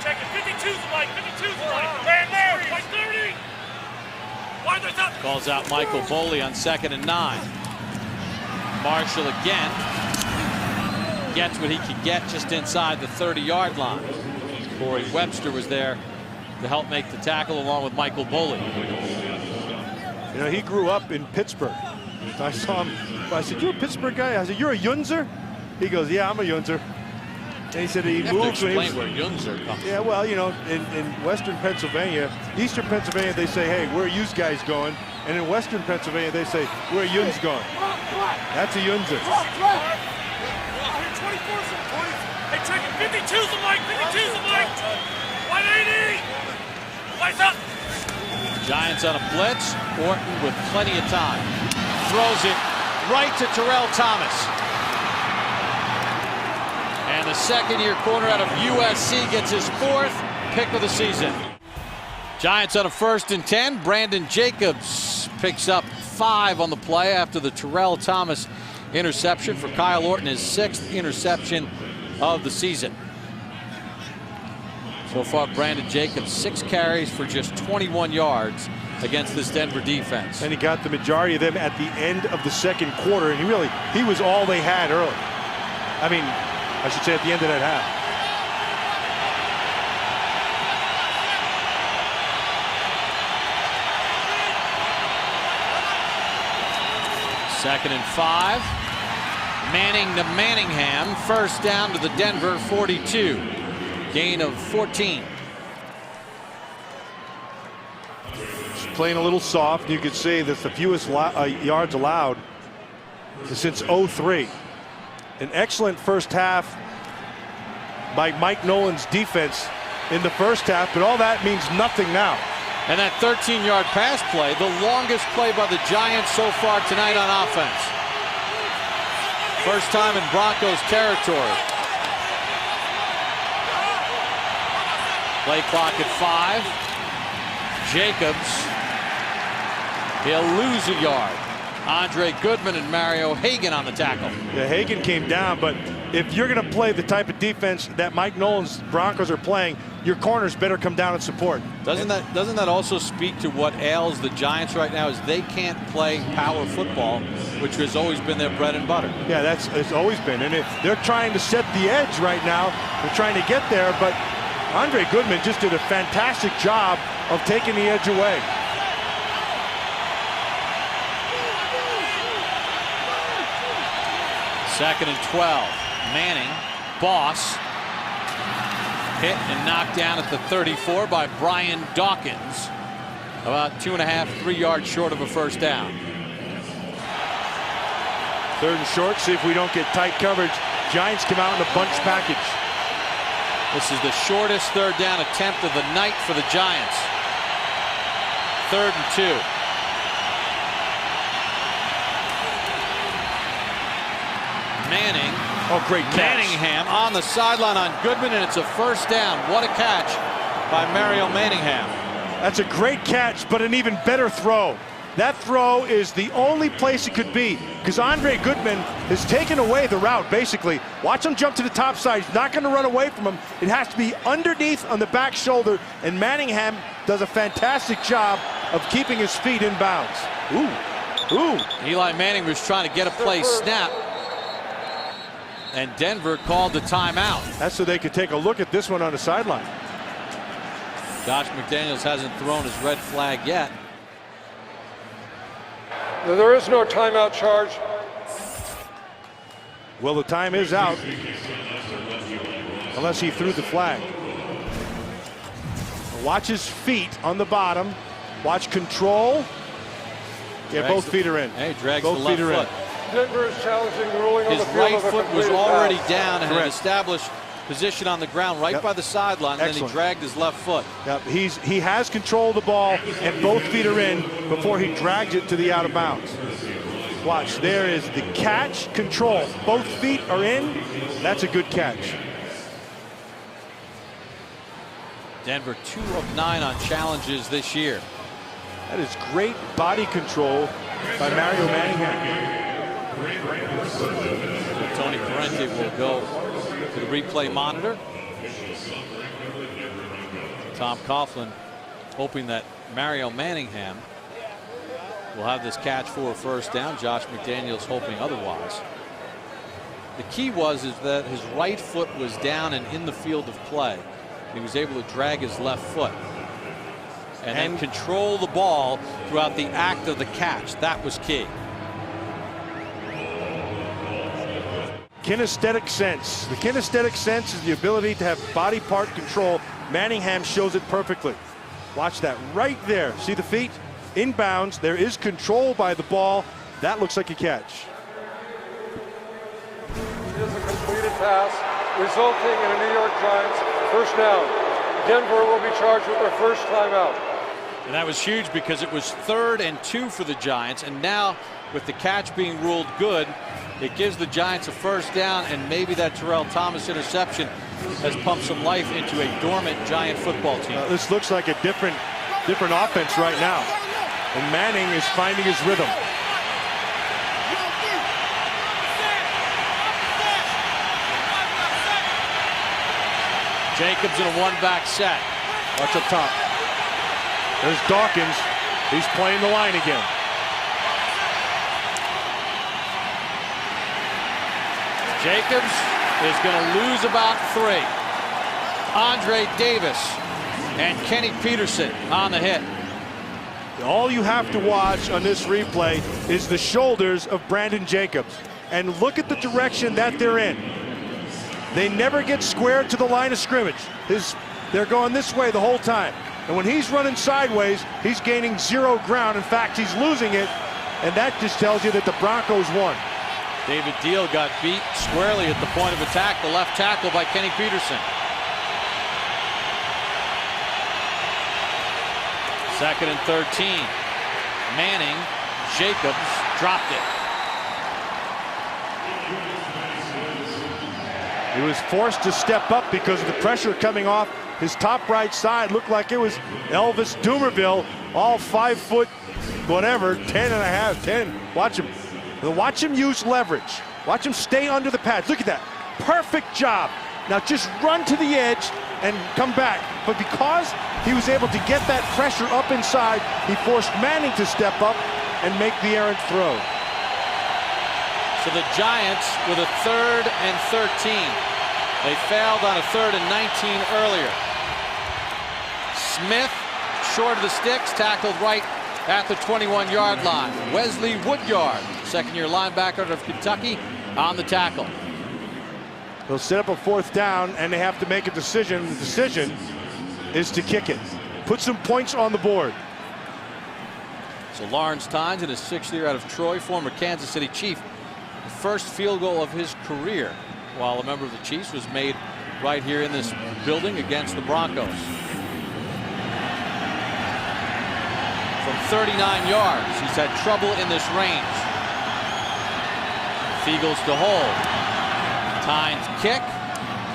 Check it. 52's the mic. 52's the mic. There. 30. There's up. Calls out Michael Boley on 2nd and 9. Marshall again gets what he could get just inside the 30-yard line. Corey Webster was there to help make the tackle along with Michael Boley. You know, he grew up in Pittsburgh. I saw him. I said, "You're a Pittsburgh guy?" I said, "You're a Yunzer?" He goes, "Yeah, I'm a Yunzer." And he said he moved when he was, where Yunzer comes. Yeah, well, you know, in Western Pennsylvania, Eastern Pennsylvania, they say, "Hey, where are you guys going?" And in Western Pennsylvania, they say, "Where are Yunz going?" That's a Yunzer. Hey, check it. 52's the mic. 52's the mic. 180. What's up? Giants on a blitz. Orton with plenty of time. Throws it right to Terrell Thomas. And the second-year corner out of USC gets his 4th pick of the season. Giants on a 1st and 10. Brandon Jacobs picks up 5 on the play after the Terrell Thomas interception for Kyle Orton, his 6th interception of the season. So far, Brandon Jacobs 6 carries for just 21 yards against this Denver defense. And he got the majority of them at the end of the 2nd quarter, and he was all they had early. I mean, I should say at the end of that half. Second and 5. Manning to Manningham. First down to the Denver 42. Gain of 14. Just playing a little soft. You could say that's the fewest yards allowed since 03. An excellent first half by Mike Nolan's defense in the first half, but all that means nothing now. And that 13-yard pass play, the longest play by the Giants so far tonight on offense. First time in Broncos territory. Play clock at 5. Jacobs. He'll lose a yard. Andre Goodman and Mario Hagan on the tackle. Yeah, Hagan came down, but if you're going to play the type of defense that Mike Nolan's Broncos are playing, your corners better come down and support. Doesn't that also speak to what ails the Giants right now? Is they can't play power football, which has always been their bread and butter. Yeah, it's always been, and they're trying to set the edge right now. They're trying to get there, but Andre Goodman just did a fantastic job of taking the edge away. Second and 12. Manning, Boss, hit and knocked down at the 34 by Brian Dawkins. About 2.5, 3 yards short of a first down. Third and short, see if we don't get tight coverage. Giants come out in a bunch package. This is the shortest third down attempt of the night for the Giants. 3rd and 2. Manning. Oh, great catch. Manningham on the sideline on Goodman, and it's a first down. What a catch by Mario Manningham. That's a great catch, but an even better throw. That throw is the only place it could be, because Andre Goodman has taken away the route, basically. Watch him jump to the top side. He's not going to run away from him. It has to be underneath on the back shoulder, and Manningham does a fantastic job of keeping his feet in bounds. Ooh. Eli Manning was trying to get a play snap, and Denver called the timeout. That's so they could take a look at this one on the sideline. Josh McDaniels hasn't thrown his red flag yet. There is no timeout charge. Well, the time is out, unless he threw the flag. Watch his feet on the bottom. Watch control. Yeah, both feet are in. Hey, drags both the left feet are foot. in. Denver is challenging the ruling on His the field right of a foot was completed already pass. down and had Correct. established position on the ground right by the sideline, and then he dragged his left foot. Yep, he has control of the ball, and both feet are in before he drags it to the out of bounds. Watch, there is the catch, control. Both feet are in. That's a good catch. Denver 2 of 9 on challenges this year. That is great body control by Mario Manningham. Tony Parente will go to the replay monitor. Tom Coughlin hoping that Mario Manningham will have this catch for a first down. Josh McDaniels hoping otherwise. The key is that his right foot was down and in the field of play. He was able to drag his left foot and then control the ball throughout the act of the catch. That was key. Kinesthetic sense. The kinesthetic sense is the ability to have body part control. Manningham shows it perfectly. Watch that right there. See the feet? Inbounds. There is control by the ball. That looks like a catch. It is a completed pass, resulting in a New York Giants first down. Denver will be charged with their first timeout. And that was huge because it was 3rd and 2 for the Giants, and now with the catch being ruled good, it gives the Giants a first down, and maybe that Terrell Thomas interception has pumped some life into a dormant Giant football team. This looks like a different offense right now, and Manning is finding his rhythm. Jacobs in a one-back set. Watch up top. There's Dawkins. He's playing the line again. Jacobs is going to lose about 3. Andre Davis and Kenny Peterson on the hit. All you have to watch on this replay is the shoulders of Brandon Jacobs. And look at the direction that they're in. They never get squared to the line of scrimmage. They're going this way the whole time. And when he's running sideways, he's gaining 0 ground. In fact, he's losing it. And that just tells you that the Broncos won. David Deal got beat squarely at the point of attack. The left tackle by Kenny Peterson. 2nd and 13. Manning, Jacobs dropped it. He was forced to step up because of the pressure coming off His top right side looked like it was Elvis Dumerville, all 5 foot, whatever, 10 and a half, 10. Watch him. Watch him use leverage. Watch him stay under the pads. Look at that. Perfect job. Now just run to the edge and come back. But because he was able to get that pressure up inside, he forced Manning to step up and make the errant throw. So the Giants with a 3rd and 13. They failed on a 3rd and 19 earlier. Smith, short of the sticks, tackled right at the 21-yard line. Wesley Woodyard, second-year linebacker of Kentucky, on the tackle. They'll set up a 4th down, and they have to make a decision. The decision is to kick it. Put some points on the board. So Lawrence Tynes, in his 6th year out of Troy, former Kansas City Chief, the first field goal of his career while a member of the Chiefs was made right here in this building against the Broncos. From 39 yards, he's had trouble in this range. Fiegels to hold. Tynes kick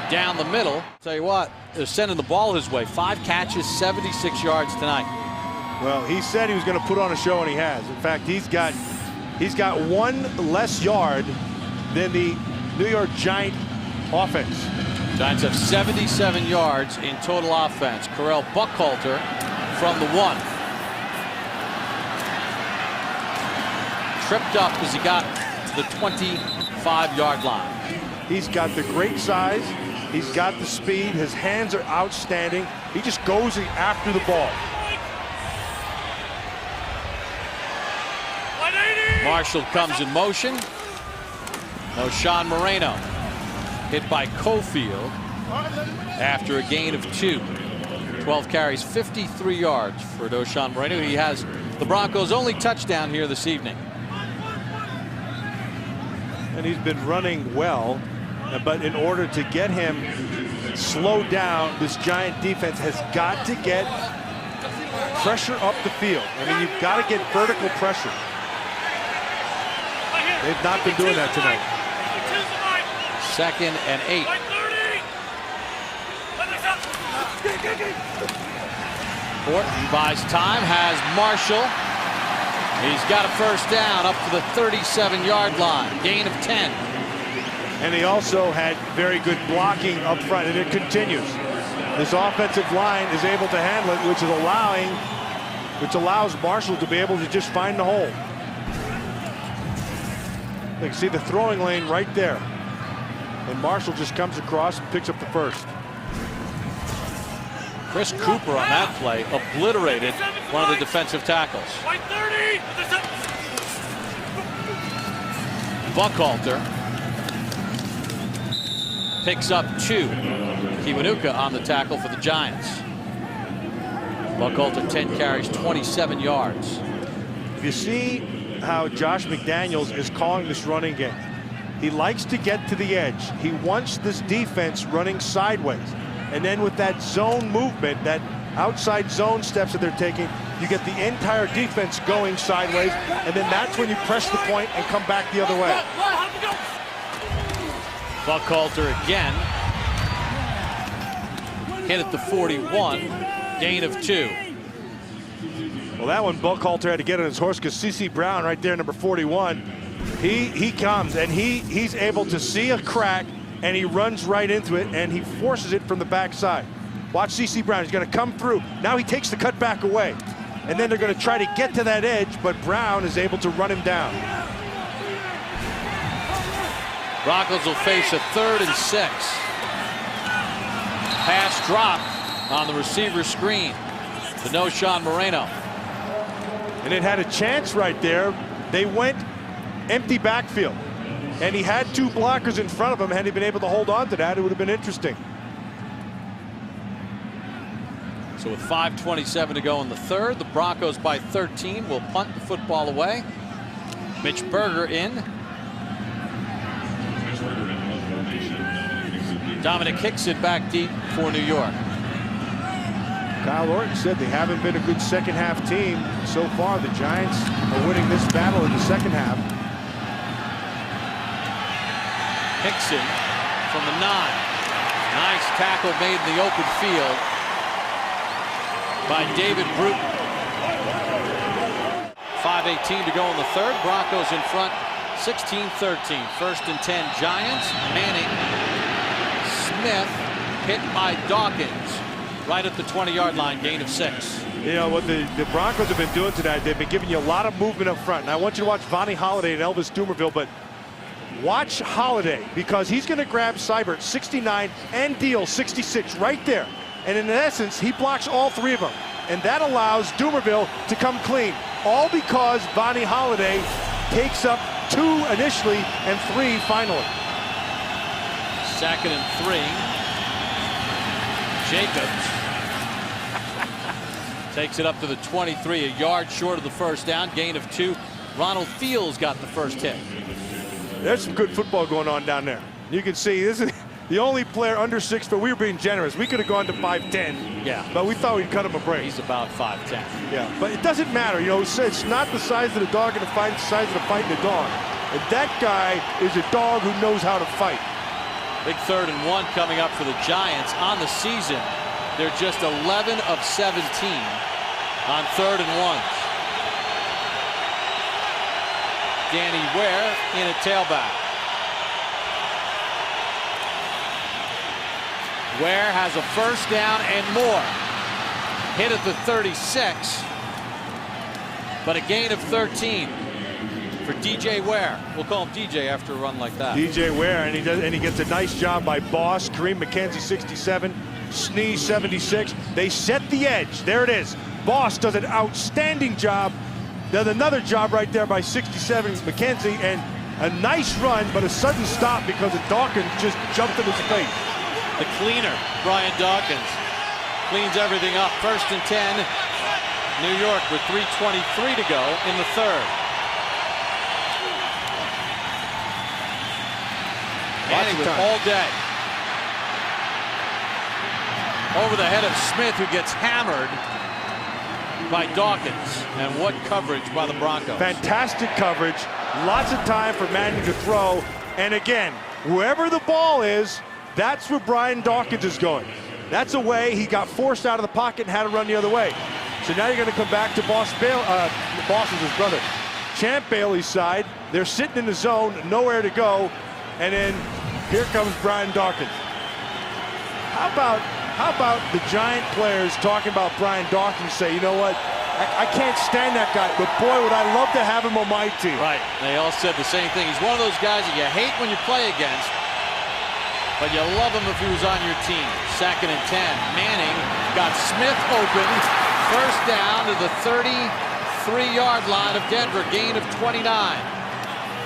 down the middle. Tell you what, they're sending the ball his way. 5 catches, 76 yards tonight. Well, he said he was going to put on a show, and he has. In fact, he's got 1 less yard than the New York Giant offense. Giants have 77 yards in total offense. Correll Buckhalter from the 1. Tripped up as he got to the 25-yard line. He's got the great size. He's got the speed. His hands are outstanding. He just goes after the ball. Marshall comes in motion. O'Shawn Moreno hit by Cofield after a gain of 2. 12 carries, 53 yards for O'Shawn Moreno. He has the Broncos' only touchdown here this evening. And he's been running well, but in order to get him slowed down, this Giant defense has got to get pressure up the field. I mean, you've got to get vertical pressure. They've not been doing that tonight. 2nd and 8. Horton buys time, has Marshall. He's got a 1st down up to the 37-yard line. Gain of 10. And he also had very good blocking up front, and it continues. This offensive line is able to handle it, which allows Marshall to be able to just find the hole. You can see the throwing lane right there. And Marshall just comes across and picks up the 1st. Chris Cooper on that play obliterated one of the defensive tackles. Buckhalter picks up 2. Kiwanuka on the tackle for the Giants. Buckhalter 10 carries, 27 yards. If you see how Josh McDaniels is calling this running game, he likes to get to the edge. He wants this defense running sideways. And then with that zone movement, that outside zone steps that they're taking, you get the entire defense going sideways, and then that's when you press the point and come back the other way. Buckhalter again. Hit at the 41, gain of 2. Well, that one Buckhalter had to get on his horse because C.C. Brown right there, number 41, he comes and he's able to see a crack, and he runs right into it, and he forces it from the backside. Watch C.C. Brown. He's going to come through. Now he takes the cut back away. And then they're going to try to get to that edge, but Brown is able to run him down. Broncos will face a 3rd and 6. Pass drop on the receiver screen to O'Shawn Moreno. And it had a chance right there. They went empty backfield. And he had 2 blockers in front of him. Had he been able to hold on to that, it would have been interesting. So with 5:27 to go in the 3rd, the Broncos by 13 will punt the football away. Mitch Berger in. Dominic Hickson back deep for New York. Kyle Orton said they haven't been a good second half team so far. The Giants are winning this battle in the second half. Hickson from the 9. Nice tackle made in the open field by David Bruton. 5:18 to go in the third. Broncos in front, 16-13. First and 10 Giants. Manning. Smith hit by Dawkins right at the 20-yard line, gain of 6. You know what the Broncos have been doing tonight, they've been giving you a lot of movement up front. And I want you to watch Vonnie Holliday and Elvis Dumervil, but watch Holliday because he's going to grab Seibert 69 and Deal 66 right there. And in essence, he blocks all three of them. And that allows Dumervil to come clean. All because Vonnie Holliday takes up 2 initially and 3 finally. 2nd and 3. Jacobs takes it up to the 23, a yard short of the first down, gain of 2. Ronald Fields got the first hit. There's some good football going on down there. You can see this is the only player under 6 foot. We were being generous. We could have gone to 5'10". Yeah. But we thought we'd cut him a break. He's about 5'10". Yeah. But it doesn't matter. You know, it's not the size of the dog in the fight, it's the size of the fight in the dog. And that guy is a dog who knows how to fight. Big 3rd and 1 coming up for the Giants. On the season, they're just 11 of 17 on 3rd and 1s. Danny Ware in a tailback. Ware has a first down and more. Hit at the 36, but a gain of 13 for DJ Ware. We'll call him DJ after a run like that. DJ Ware, and he gets a nice job by Boss. Kareem McKenzie 67, Snee 76. They set the edge. There it is. Boss does an outstanding job. Does another job right there by 67 McKenzie, and a nice run, but a sudden stop because of Dawkins just jumped in his face. The cleaner, Brian Dawkins, cleans everything up. 1st and 10, New York with 3:23 to go in the 3rd. Manning with all day. Over the head of Smith, who gets hammered by Dawkins. And what coverage by the Broncos. Fantastic coverage. Lots of time for Manning to throw. And again, wherever the ball is, that's where Brian Dawkins is going. That's a way he got forced out of the pocket and had to run the other way. So now you're going to come back to Boss is his brother, Champ Bailey's side. They're sitting in the zone, nowhere to go. And then here comes Brian Dawkins. How about the Giant players talking about Brian Dawkins say, you know what, I can't stand that guy, but boy, would I love to have him on my team. Right. They all said the same thing. He's one of those guys that you hate when you play against, but you love him if he was on your team. 2nd and 10. Manning got Smith open. First down to the 33-yard line of Denver. Gain of 29.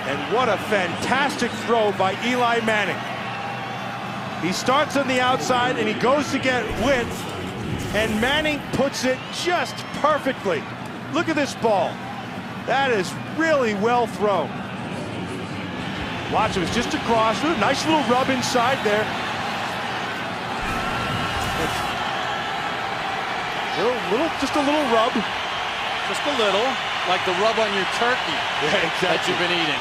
And what a fantastic throw by Eli Manning. He starts on the outside and he goes to get width, and Manning puts it just perfectly. Look at this ball. That is really well thrown. Watch, it was just across. Nice little rub inside there. Just a little rub. Just a little, like the rub on your turkey that you've been eating.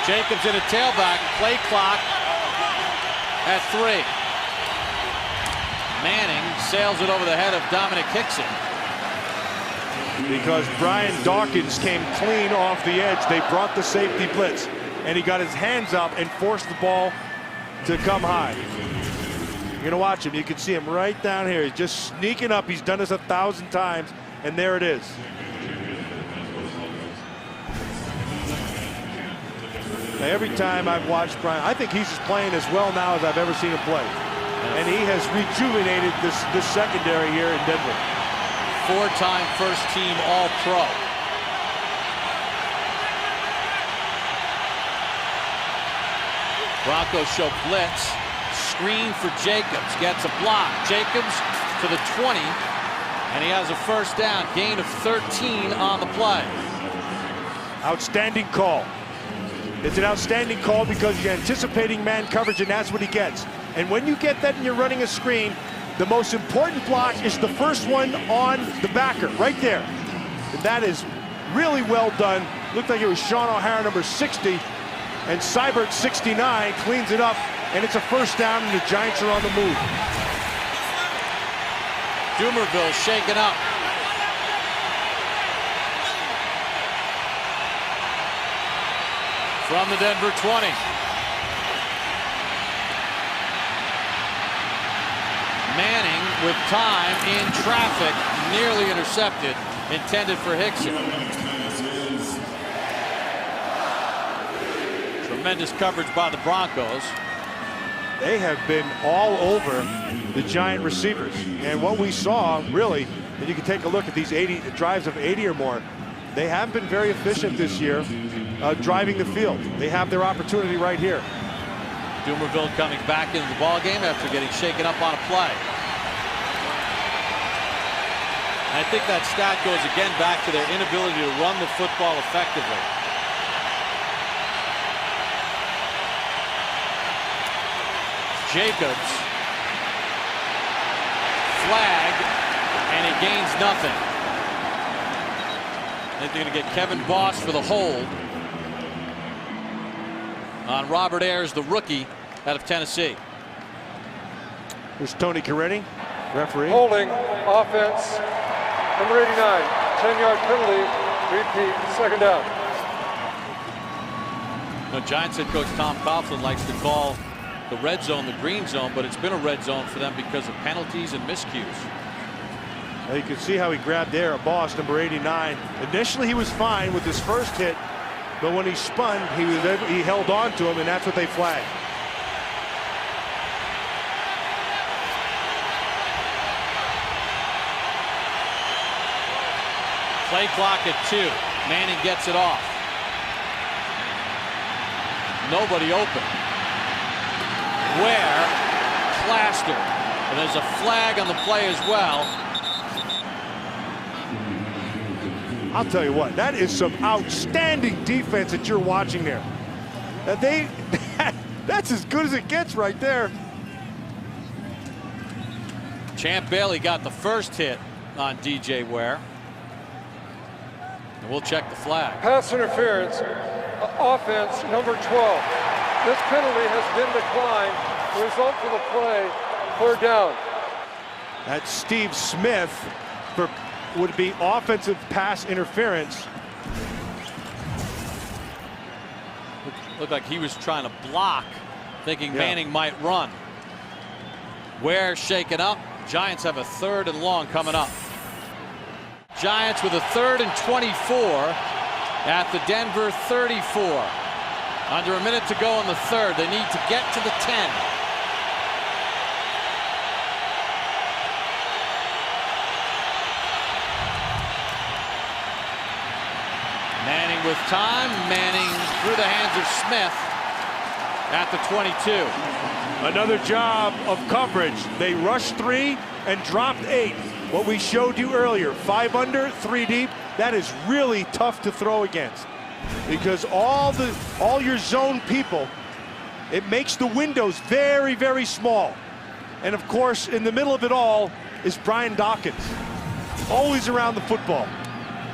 Jacobs in a tailback, play clock at 3. Manning sails it over the head of Dominic Hickson. Because Brian Dawkins came clean off the edge. They brought the safety blitz, and he got his hands up and forced the ball to come high. You're going to watch him. You can see him right down here. He's just sneaking up. He's done this 1,000 times, and there it is. Now, every time I've watched Brian, I think he's playing as well now as I've ever seen him play. And he has rejuvenated this secondary here in Denver. 4-time first-team All-Pro. Broncos show blitz. Screen for Jacobs. Gets a block. Jacobs to the 20. And he has a first down. Gain of 13 on the play. Outstanding call. It's an outstanding call because you're anticipating man coverage, and that's what he gets. And when you get that and you're running a screen, the most important block is the first one on the backer, right there. And that is really well done. Looked like it was Sean O'Hara, number 60, and Seibert, 69, cleans it up and it's a first down, and the Giants are on the move. Dumerville shaken up. From the Denver 20. Manning with time in traffic, nearly intercepted, intended for Hickson. Tremendous coverage by the Broncos. They have been all over the Giant receivers. And what we saw, really, and you can take a look at these 80 drives of 80 or more, they have been very efficient this year driving the field. They have their opportunity right here. Dumerville coming back into the ball game after getting shaken up on a play. I think that stat goes again back to their inability to run the football effectively. Jacobs, flag, and he gains nothing. I think they're going to get Kevin Boss for the hold on Robert Ayers, the rookie out of Tennessee. Here's Tony Caretti, referee. Holding, offense, number 89, 10-yard penalty, repeat, second down. Now, Giants head coach Tom Coughlin likes to call the red zone the green zone, but it's been a red zone for them because of penalties and miscues. Well, you can see how he grabbed there, a Boss, number 89. Initially, he was fine with his first hit, but when he spun, he held on to him, and that's what they flagged. Play clock at 2. Manning gets it off. Nobody open. Ware, Plaster. And there's a flag on the play as well. I'll tell you what, that is some outstanding defense that you're watching there. That's as good as it gets right there. Champ Bailey got the first hit on DJ Ware. And we'll check the flag. Pass interference, offense, number 12. This penalty has been declined. The result for the play, third down. That's Steve Smith for would be offensive pass interference. Looked like he was trying to block, thinking Manning might run. Ware shaken up. Giants have a 3rd and long coming up. Giants with a 3rd and 24 at the Denver 34. Under a minute to go in the 3rd. They need to get to the 10. Manning with time. Manning through the hands of Smith at the 22. Another job of coverage. They rushed 3 and dropped 8. What we showed you earlier, 5 under, 3 deep, that is really tough to throw against. Because all your zone people, it makes the windows very, very small. And of course, in the middle of it all is Brian Dawkins. Always around the football.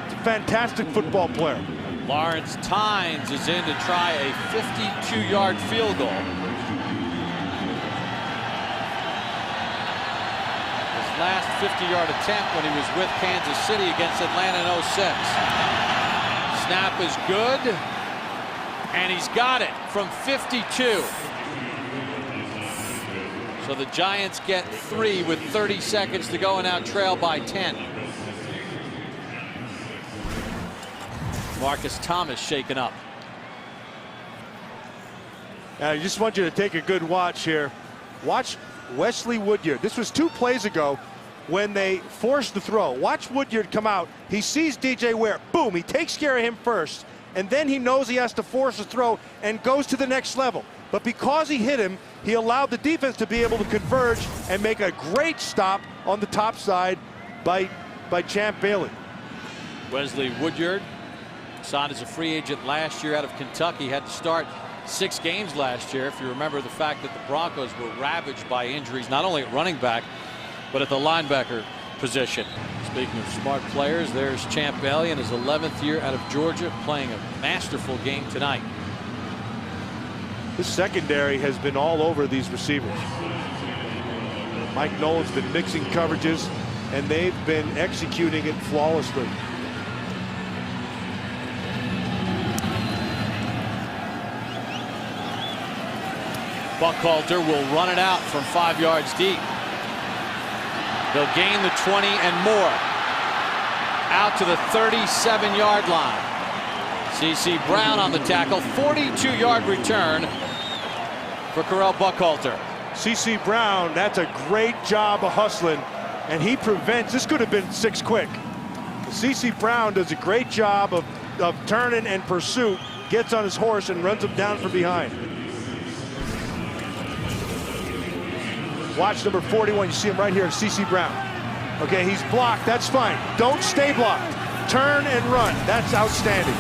It's a fantastic football player. Lawrence Tynes is in to try a 52-yard field goal. His last 50-yard attempt when he was with Kansas City against Atlanta in 06. Snap is good, and he's got it from 52. So the Giants get 3 with 30 seconds to go and now trail by 10. Marcus Thomas shaken up. I just want you to take a good watch here. Watch Wesley Woodyard. This was 2 plays ago when they forced the throw. Watch Woodyard come out. He sees DJ Ware. Boom, he takes care of him first. And then he knows he has to force a throw and goes to the next level. But because he hit him, he allowed the defense to be able to converge and make a great stop on the top side by Champ Bailey. Wesley Woodyard signed as a free agent last year out of Kentucky. Had to start 6 games last year. If you remember the fact that the Broncos were ravaged by injuries, not only at running back, but at the linebacker position. Speaking of smart players, there's Champ Bailey in his 11th year out of Georgia, playing a masterful game tonight. This secondary has been all over these receivers. Mike Nolan's been mixing coverages, and they've been executing it flawlessly. Buckhalter will run it out from 5 yards deep. They'll gain the 20 and more. Out to the 37-yard line. C.C. Brown on the tackle. 42-yard return for Correll Buckhalter. C.C. Brown, that's a great job of hustling, and he prevents. This could have been 6 quick. C.C. Brown does a great job of turning and pursuit, gets on his horse and runs him down from behind. Watch number 41. You see him right here, C.C. Brown. Okay, he's blocked. That's fine. Don't stay blocked. Turn and run. That's outstanding.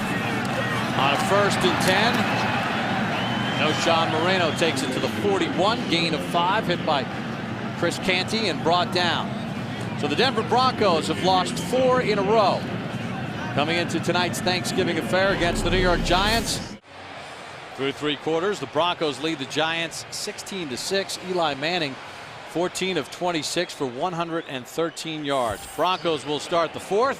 On a 1st and 10. Sean Moreno takes it to the 41. Gain of 5. Hit by Chris Canty and brought down. So the Denver Broncos have lost 4 in a row. Coming into tonight's Thanksgiving affair against the New York Giants. Through 3 quarters, the Broncos lead the Giants 16-6. Eli Manning 14 of 26 for 113 yards. Broncos will start the 4th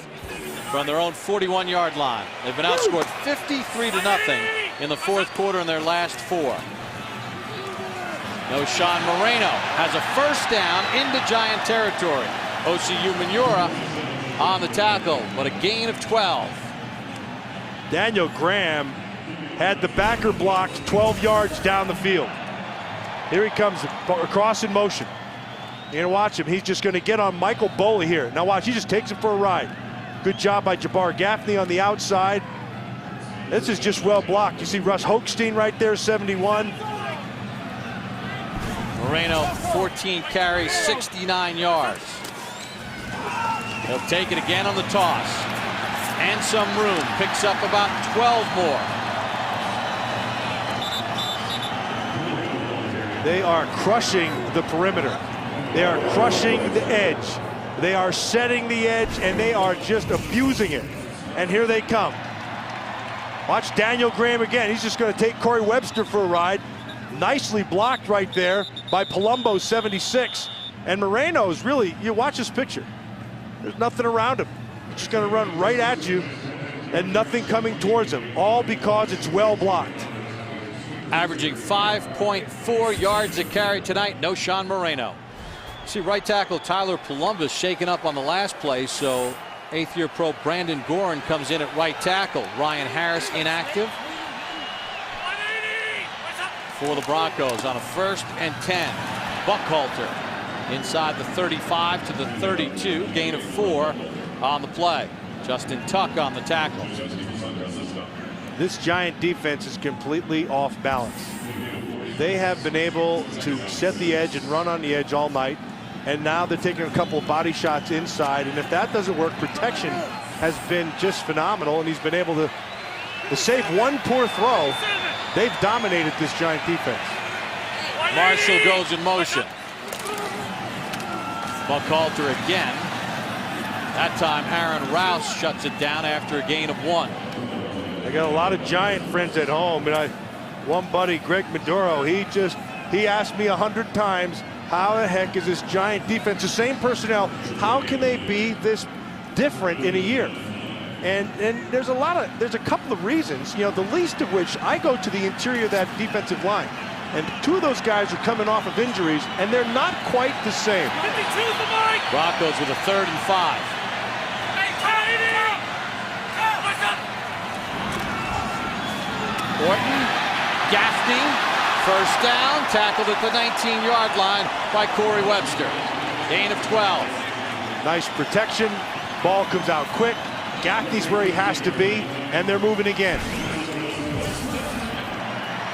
from their own 41-yard line. They've been outscored 53-0 in the 4th quarter in their last 4. Sean Moreno has a 1st down into Giant territory. OCU Manura on the tackle, but a gain of 12. Daniel Graham had the backer blocked 12 yards down the field. Here he comes across in motion. You're going to watch him. He's just going to get on Michael Boley here. Now watch, he just takes him for a ride. Good job by Jabbar Gaffney on the outside. This is just well blocked. You see Russ Hochstein right there, 71. Moreno, 14 carries, 69 yards. He'll take it again on the toss. And some room. Picks up about 12 more. They are crushing the perimeter. They are crushing the edge. They are setting the edge, and they are just abusing it. And here they come. Watch Daniel Graham again. He's just going to take Corey Webster for a ride. Nicely blocked right there by Palumbo, 76. And Moreno's really, you watch this picture. There's nothing around him. He's just going to run right at you and nothing coming towards him. All because it's well blocked. Averaging 5.4 yards a carry tonight. Sean Moreno. See right tackle Tyler Palumbo shaken up on the last play, so 8th-year pro Brandon Gorin comes in at right tackle. Ryan Harris inactive for the Broncos on a 1st and 10. Buckhalter inside the 35 to the 32. Gain of 4 on the play. Justin Tuck on the tackle. This Giant defense is completely off balance. They have been able to set the edge and run on the edge all night, and now they're taking a couple of body shots inside, and if that doesn't work, protection has been just phenomenal, and he's been able to save one poor throw. They've dominated this Giant defense. Marshall goes in motion. Buckhalter again. That time Aaron Rouse shuts it down after a gain of 1. I got a lot of Giant friends at home, and one buddy, Greg Maduro, he asked me 100 times, how the heck is this Giant defense, the same personnel, how can they be this different in a year? And there's a couple of reasons, the least of which, I go to the interior of that defensive line, and 2 of those guys are coming off of injuries, and they're not quite the same. Broncos with a 3rd and 5. Orton, Gaffney, 1st down, tackled at the 19-yard line by Corey Webster. Gain of 12. Nice protection. Ball comes out quick. Gaffney's where he has to be, and they're moving again.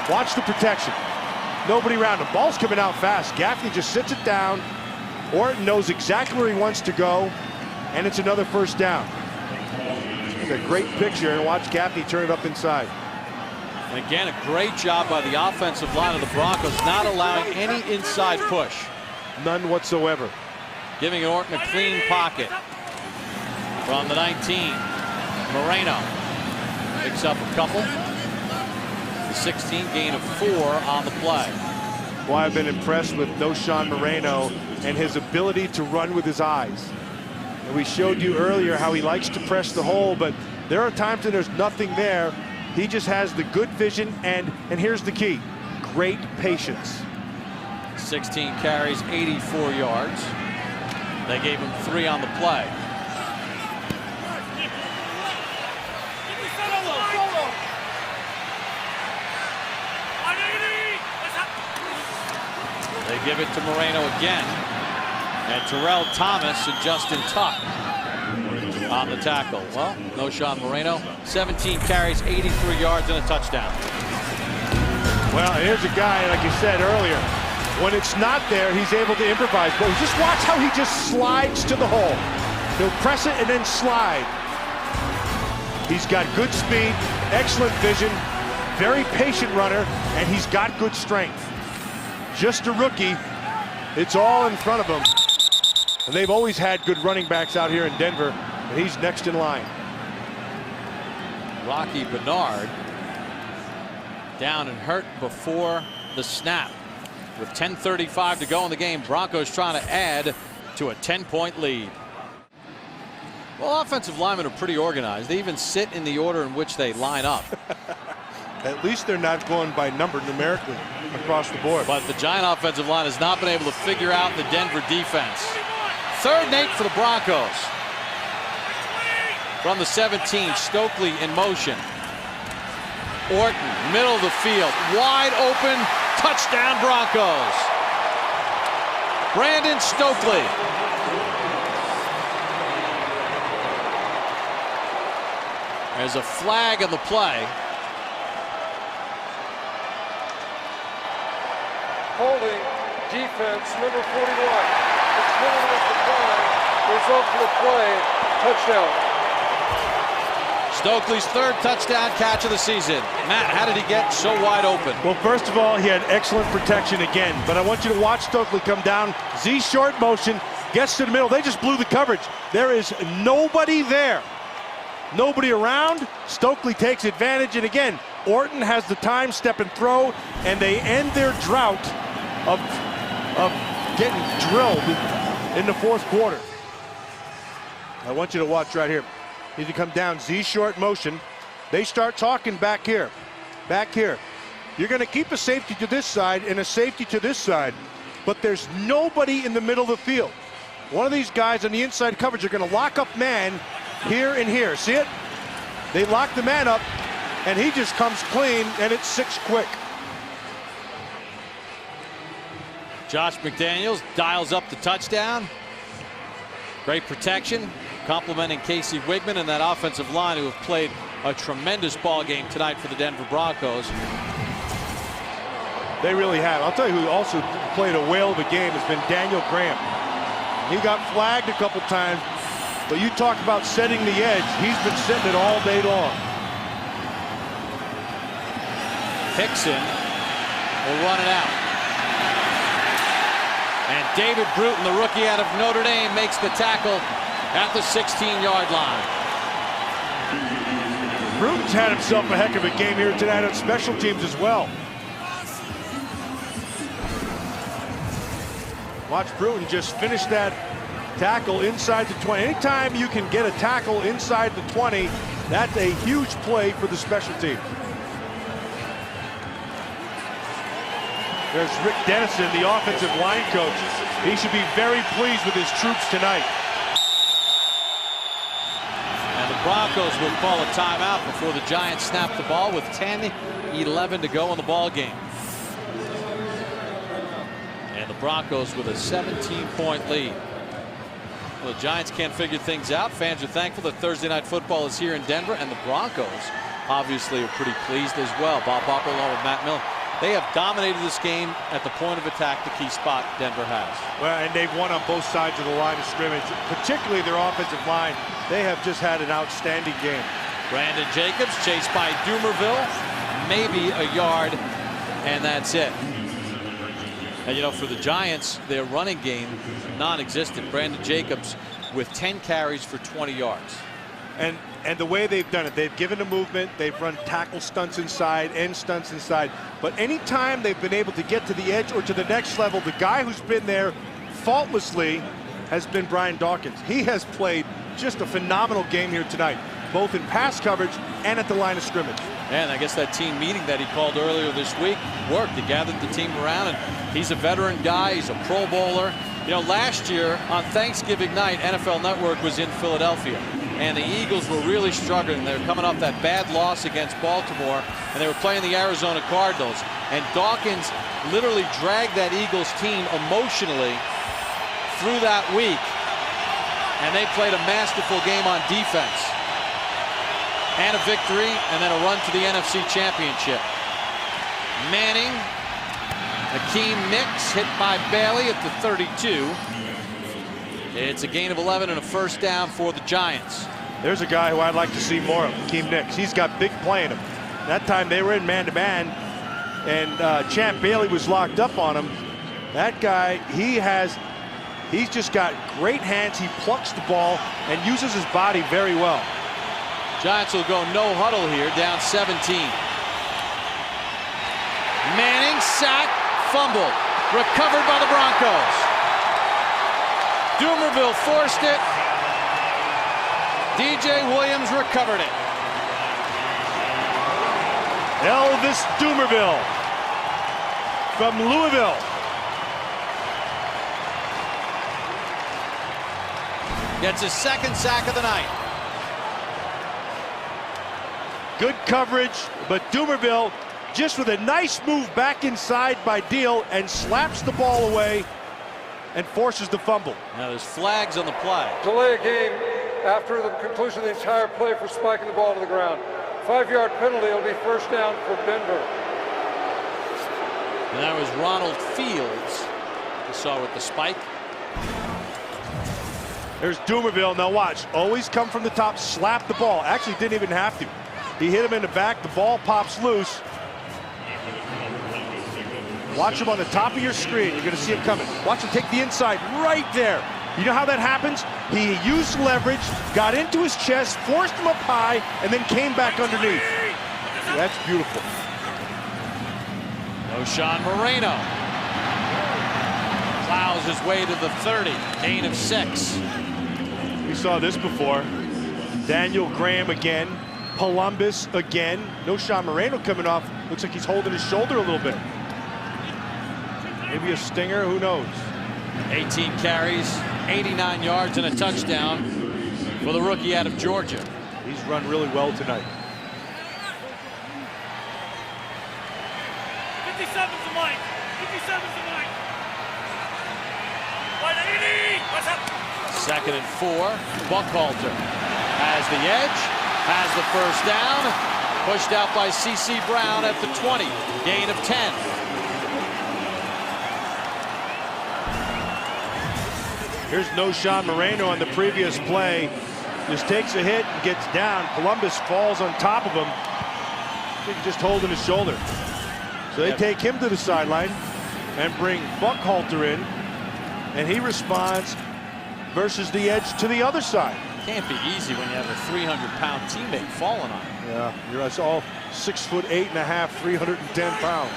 Watch the protection. Nobody around him. Ball's coming out fast. Gaffney just sits it down. Orton knows exactly where he wants to go, and it's another 1st down. It's a great picture, and watch Gaffney turn it up inside. And again, a great job by the offensive line of the Broncos, not allowing any inside push. None whatsoever. Giving Orton a clean pocket. From the 19, Moreno picks up a couple. The 16, gain of 4 on the play. Well, I've been impressed with Noshawn Moreno and his ability to run with his eyes. And we showed you earlier how he likes to press the hole, but there are times when there's nothing there. He just has the good vision, and here's the key: great patience. 16 carries, 84 yards. They gave him 3 on the play. They give it to Moreno again. And Terrell Thomas and Justin Tuck on the tackle. Well, Noshawn Moreno, 17 carries, 83 yards, and a touchdown. Well, here's a guy, like you said earlier, when it's not there, he's able to improvise. But just watch how he just slides to the hole. He'll press it and then slide. He's got good speed, excellent vision, very patient runner, and he's got good strength. Just a rookie. It's all in front of him. And they've always had good running backs out here in Denver, and he's next in line. Rocky Bernard down and hurt before the snap. With 10:35 to go in the game, Broncos trying to add to a 10-point lead. Well, offensive linemen are pretty organized. They even sit in the order in which they line up. At least they're not going by number numerically across the board. But the Giant offensive line has not been able to figure out the Denver defense. 3rd and 8 for the Broncos. From the 17, Stokely in motion. Orton, middle of the field, wide open, touchdown Broncos. Brandon Stokely. There's a flag on the play. Holding defense, number 41. It's penalty of decline. Result of the play, touchdown. Stokely's 3rd touchdown catch of the season. Matt, how did he get so wide open? Well, first of all, he had excellent protection again. But I want you to watch Stokely come down. Z short motion, gets to the middle. They just blew the coverage. There is nobody there. Nobody around. Stokely takes advantage. And again, Orton has the time, step and throw, and they end their drought of getting drilled in the 4th quarter. I want you to watch right here. Need to come down, Z short motion. They start talking back here. Back here. You're going to keep a safety to this side and a safety to this side, but there's nobody in the middle of the field. One of these guys on the inside coverage are going to lock up man here and here. See it? They lock the man up, and he just comes clean, and it's 6 quick. Josh McDaniels dials up the touchdown. Great protection, complimenting Casey Wigman and that offensive line, who have played a tremendous ball game tonight for the Denver Broncos. They really have. I'll tell you who also played a whale of a game has been Daniel Graham. He got flagged a couple times, but you talk about setting the edge. He's been setting it all day long. Hickson will run it out. And David Bruton, the rookie out of Notre Dame, makes the tackle at the 16-yard line. Bruton's had himself a heck of a game here tonight on special teams as well. Watch Bruton just finish that tackle inside the 20. Anytime you can get a tackle inside the 20, that's a huge play for the special team. There's Rick Dennison, the offensive line coach. He should be very pleased with his troops tonight. And the Broncos will call a timeout before the Giants snap the ball with 10-11 to go in the ball game. And the Broncos with a 17-point lead. Well, the Giants can't figure things out. Fans are thankful that Thursday Night Football is here in Denver, and the Broncos obviously are pretty pleased as well. Bob Barker along with Matt Millen. They have dominated this game at the point of attack, the key spot Denver has. Well, and they've won on both sides of the line of scrimmage, particularly their offensive line. They have just had an outstanding game. Brandon Jacobs chased by Dumerville, maybe a yard, and that's it. And, you know, for the Giants, their running game non-existent. Brandon Jacobs with 10 carries for 20 yards. And the way they've done it, they've given the movement, they've run tackle stunts inside, end stunts inside. But anytime they've been able to get to the edge or to the next level, the guy who's been there faultlessly has been Brian Dawkins. He has played just a phenomenal game here tonight, both in pass coverage and at the line of scrimmage. And I guess that team meeting that he called earlier this week worked. He gathered the team around, and he's a veteran guy. He's a Pro Bowler. You know, last year on Thanksgiving night, NFL Network was in Philadelphia, and the Eagles were really struggling. They were coming off that bad loss against Baltimore, and they were playing the Arizona Cardinals. And Dawkins literally dragged that Eagles team emotionally through that week, and they played a masterful game on defense. And a victory, and then a run to the NFC Championship. Manning, Hakeem Nicks hit by Bailey at the 32. It's a gain of 11 and a first down for the Giants. There's a guy who I'd like to see more of, Hakeem Nicks. He's got big play in him. That time they were in man-to-man, and Champ Bailey was locked up on him. That guy, he's just got great hands. He plucks the ball and uses his body very well. Giants will go no huddle here, down 17. Manning, sack, fumble, recovered by the Broncos. Dumerville forced it. DJ Williams recovered it. Elvis Dumerville from Louisville. Gets his second sack of the night. Good coverage, but Dumerville just with a nice move back inside by Deal and slaps the ball away and forces the fumble. Now there's flags on the play. Delay a game after the conclusion of the entire play for spiking the ball to the ground. 5-yard penalty. It'll be first down for Denver. And that was Ronald Fields. You saw with the spike. There's Dumerville. Now watch. Always come from the top, slap the ball. Actually didn't even have to. He hit him in the back. The ball pops loose. Watch him on the top of your screen. You're going to see him coming. Watch him take the inside right there. You know how that happens? He used leverage, got into his chest, forced him up high, and then came back underneath. That's beautiful. O'Shawn Moreno plows his way to the 30. Gain of 6. We saw this before. Daniel Graham again. Columbus again. No Sean Moreno coming off. Looks like he's holding his shoulder a little bit. Maybe a stinger, who knows? 18 carries, 89 yards, and a touchdown for the rookie out of Georgia. He's run really well tonight. 57's the mic. 57's the mic. 180. What's up? 2nd and 4. Buckhalter has the edge, has the first down. Pushed out by C.C. Brown at the 20. Gain of 10. Here's no Sean Moreno on the previous play. Just takes a hit and gets down. Columbus falls on top of him. He's just holding his shoulder. So they take him to the sideline and bring Buckhalter in, and he responds versus the edge to the other side. Can't be easy when you have a 300-pound teammate falling on him. Yeah, you're all 6'8.5", 310 pounds.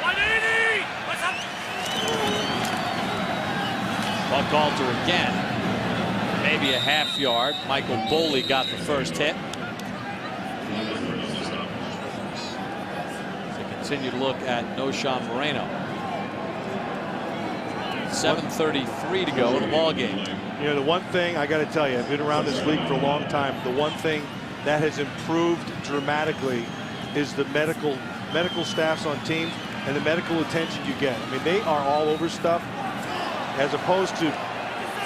180. What's up? Buckhalter again. Maybe a half yard. Michael Boley got the first hit. So continue to look at Noshawn Moreno. 7:33 to go in the ball game. You know, the one thing I got to tell you, I've been around this league for a long time. The one thing that has improved dramatically is the medical staffs on teams and the medical attention you get. I mean, they are all over stuff, as opposed to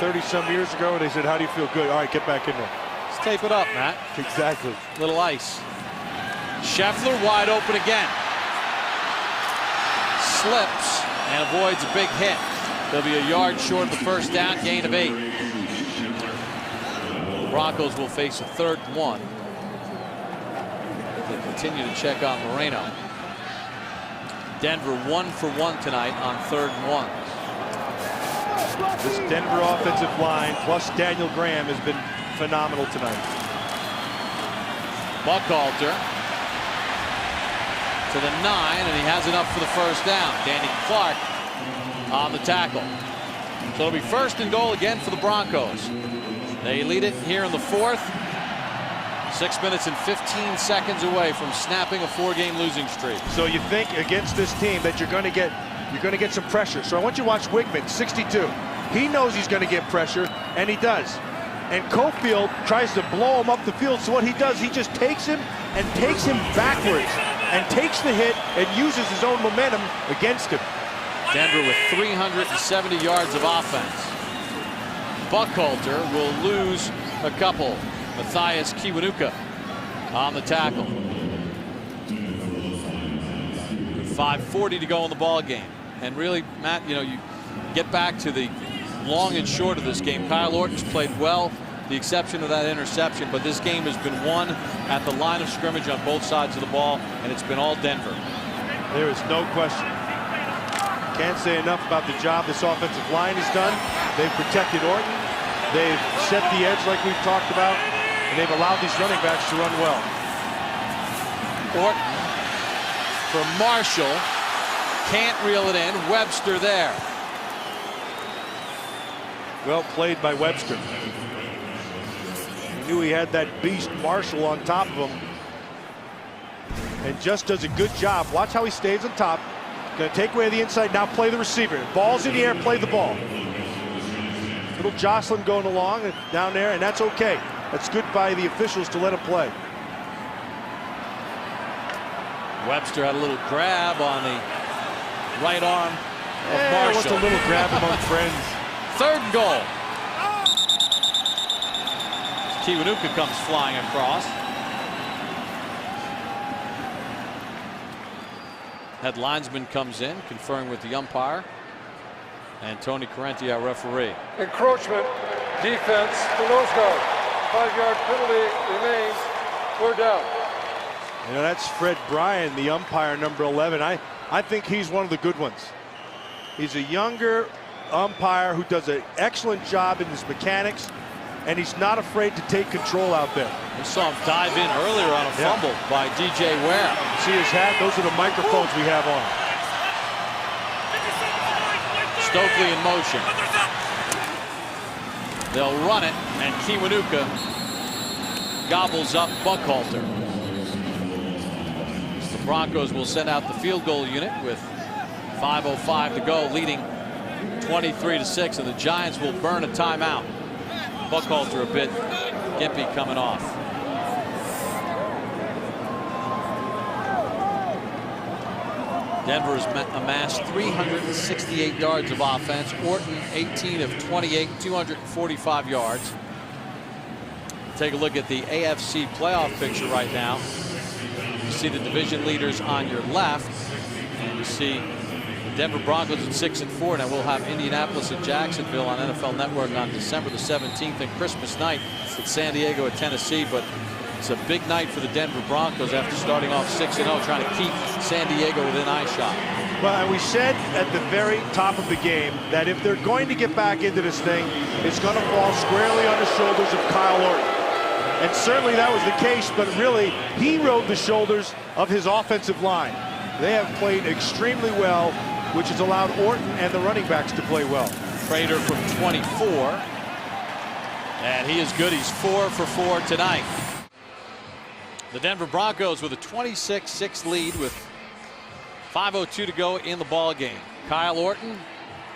30-some years ago where they said, how do you feel? Good. All right, get back in there. Let's tape it up, Matt. Exactly. Little ice. Scheffler wide open again. Slips and avoids a big hit. They'll be a yard short of the first down, gain of 8. The Broncos will face a 3rd and 1. They continue to check on Moreno. Denver 1 for 1 tonight on 3rd and 1. This Denver offensive line plus Daniel Graham has been phenomenal tonight. Buckhalter to the 9, and he has enough for the first down. Danny Clark on the tackle. So it'll be 1st and goal again for the Broncos. They lead it here in the 4th. 6 minutes and 15 seconds away from snapping a 4-game losing streak. So you think against this team that you're going to get some pressure. So I want you to watch Wigman, 62. He knows he's going to get pressure, and he does. And Cofield tries to blow him up the field. So what he does, he just takes him and takes him backwards and takes the hit and uses his own momentum against him. Denver with 370 yards of offense. Buckhalter will lose a couple. Matthias Kiwanuka on the tackle. 5:40 to go in the ball game. And really, Matt, you know, you get back to the long and short of this game. Kyle Orton's played well, the exception of that interception, but this game has been won at the line of scrimmage on both sides of the ball, and it's been all Denver. There is no question. Can't say enough about the job this offensive line has done. They've protected Orton. They've set the edge like we've talked about, and they've allowed these running backs to run well. Orton for Marshall. Can't reel it in. Webster there. Well played by Webster. He knew he had that beast Marshall on top of him, and just does a good job. Watch how he stays on top. Going to take away the inside, now play the receiver. Ball's in the air, play the ball. Little Jocelyn going along down there, and that's okay. That's good by the officials to let him play. Webster had a little grab on the right arm of Marshall. What's a little grab among friends? 3rd and goal. Kiwanuka comes flying across. Head linesman comes in, conferring with the umpire. And Tony Correnti, our referee. Encroachment, defense, the nose guard. 5-yard penalty remains. We're down. You know, that's Fred Bryan, the umpire, number 11. I think he's one of the good ones. He's a younger umpire who does an excellent job in his mechanics, and he's not afraid to take control out there. We saw him dive in earlier on a fumble by DJ Ware. See his hat? Those are the microphones we have on. Stokely in motion. They'll run it, and Kiwanuka gobbles up Buckhalter. The Broncos will send out the field goal unit with 5:05 to go, leading 23-6, and the Giants will burn a timeout. Buckhalter a bit gimpy coming off. Denver has amassed 368 yards of offense. Orton 18 of 28, 245 yards. Take a look at the AFC playoff picture right now. You see the division leaders on your left, and you see the Denver Broncos at 6-4. Now we'll have Indianapolis and Jacksonville on NFL Network on December the 17th, and Christmas night at San Diego at Tennessee. But it's a big night for the Denver Broncos after starting off 6-0, trying to keep San Diego within eyeshot. Well, and we said at the very top of the game that if they're going to get back into this thing, it's going to fall squarely on the shoulders of Kyle Orton. And certainly that was the case, but really he rode the shoulders of his offensive line. They have played extremely well, which has allowed Orton and the running backs to play well. Prater from 24, and he is good. He's 4 for 4 tonight. The Denver Broncos with a 26-6 lead with 5:02 to go in the ball game. Kyle Orton,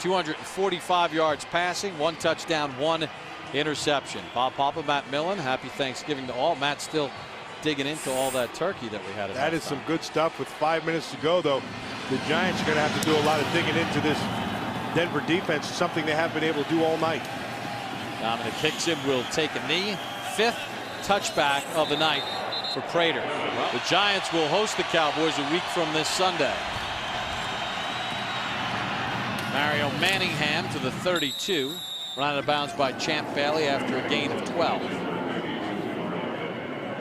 245 yards passing, 1 touchdown, 1 interception. Bob Papa, Matt Millen, happy Thanksgiving to all. Matt's still digging into all that turkey that we had. That is some good stuff. With 5 minutes to go, though, the Giants are going to have to do a lot of digging into this Denver defense, something they haven't been able to do all night. Dominic Hickson will take a knee. 5th touchback of the night for Prater. The Giants will host the Cowboys a week from this Sunday. Mario Manningham to the 32. Run out of bounds by Champ Bailey after a gain of 12.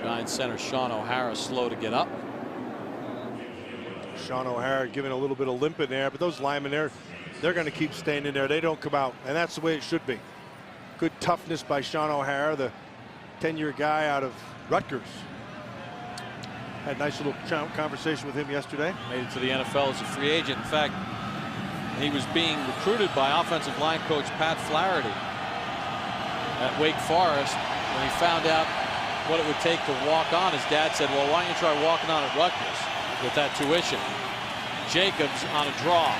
Giants center Sean O'Hara slow to get up. Sean O'Hara giving a little bit of limp in there, but those linemen there, they're going to keep staying in there. They don't come out, and that's the way it should be. Good toughness by Sean O'Hara, the 10-year guy out of Rutgers. Had a nice little conversation with him yesterday. Made it to the NFL as a free agent. In fact, he was being recruited by offensive line coach Pat Flaherty at Wake Forest. When he found out what it would take to walk on, his dad said, well, why don't you try walking on at Rutgers with that tuition? Jacobs on a draw.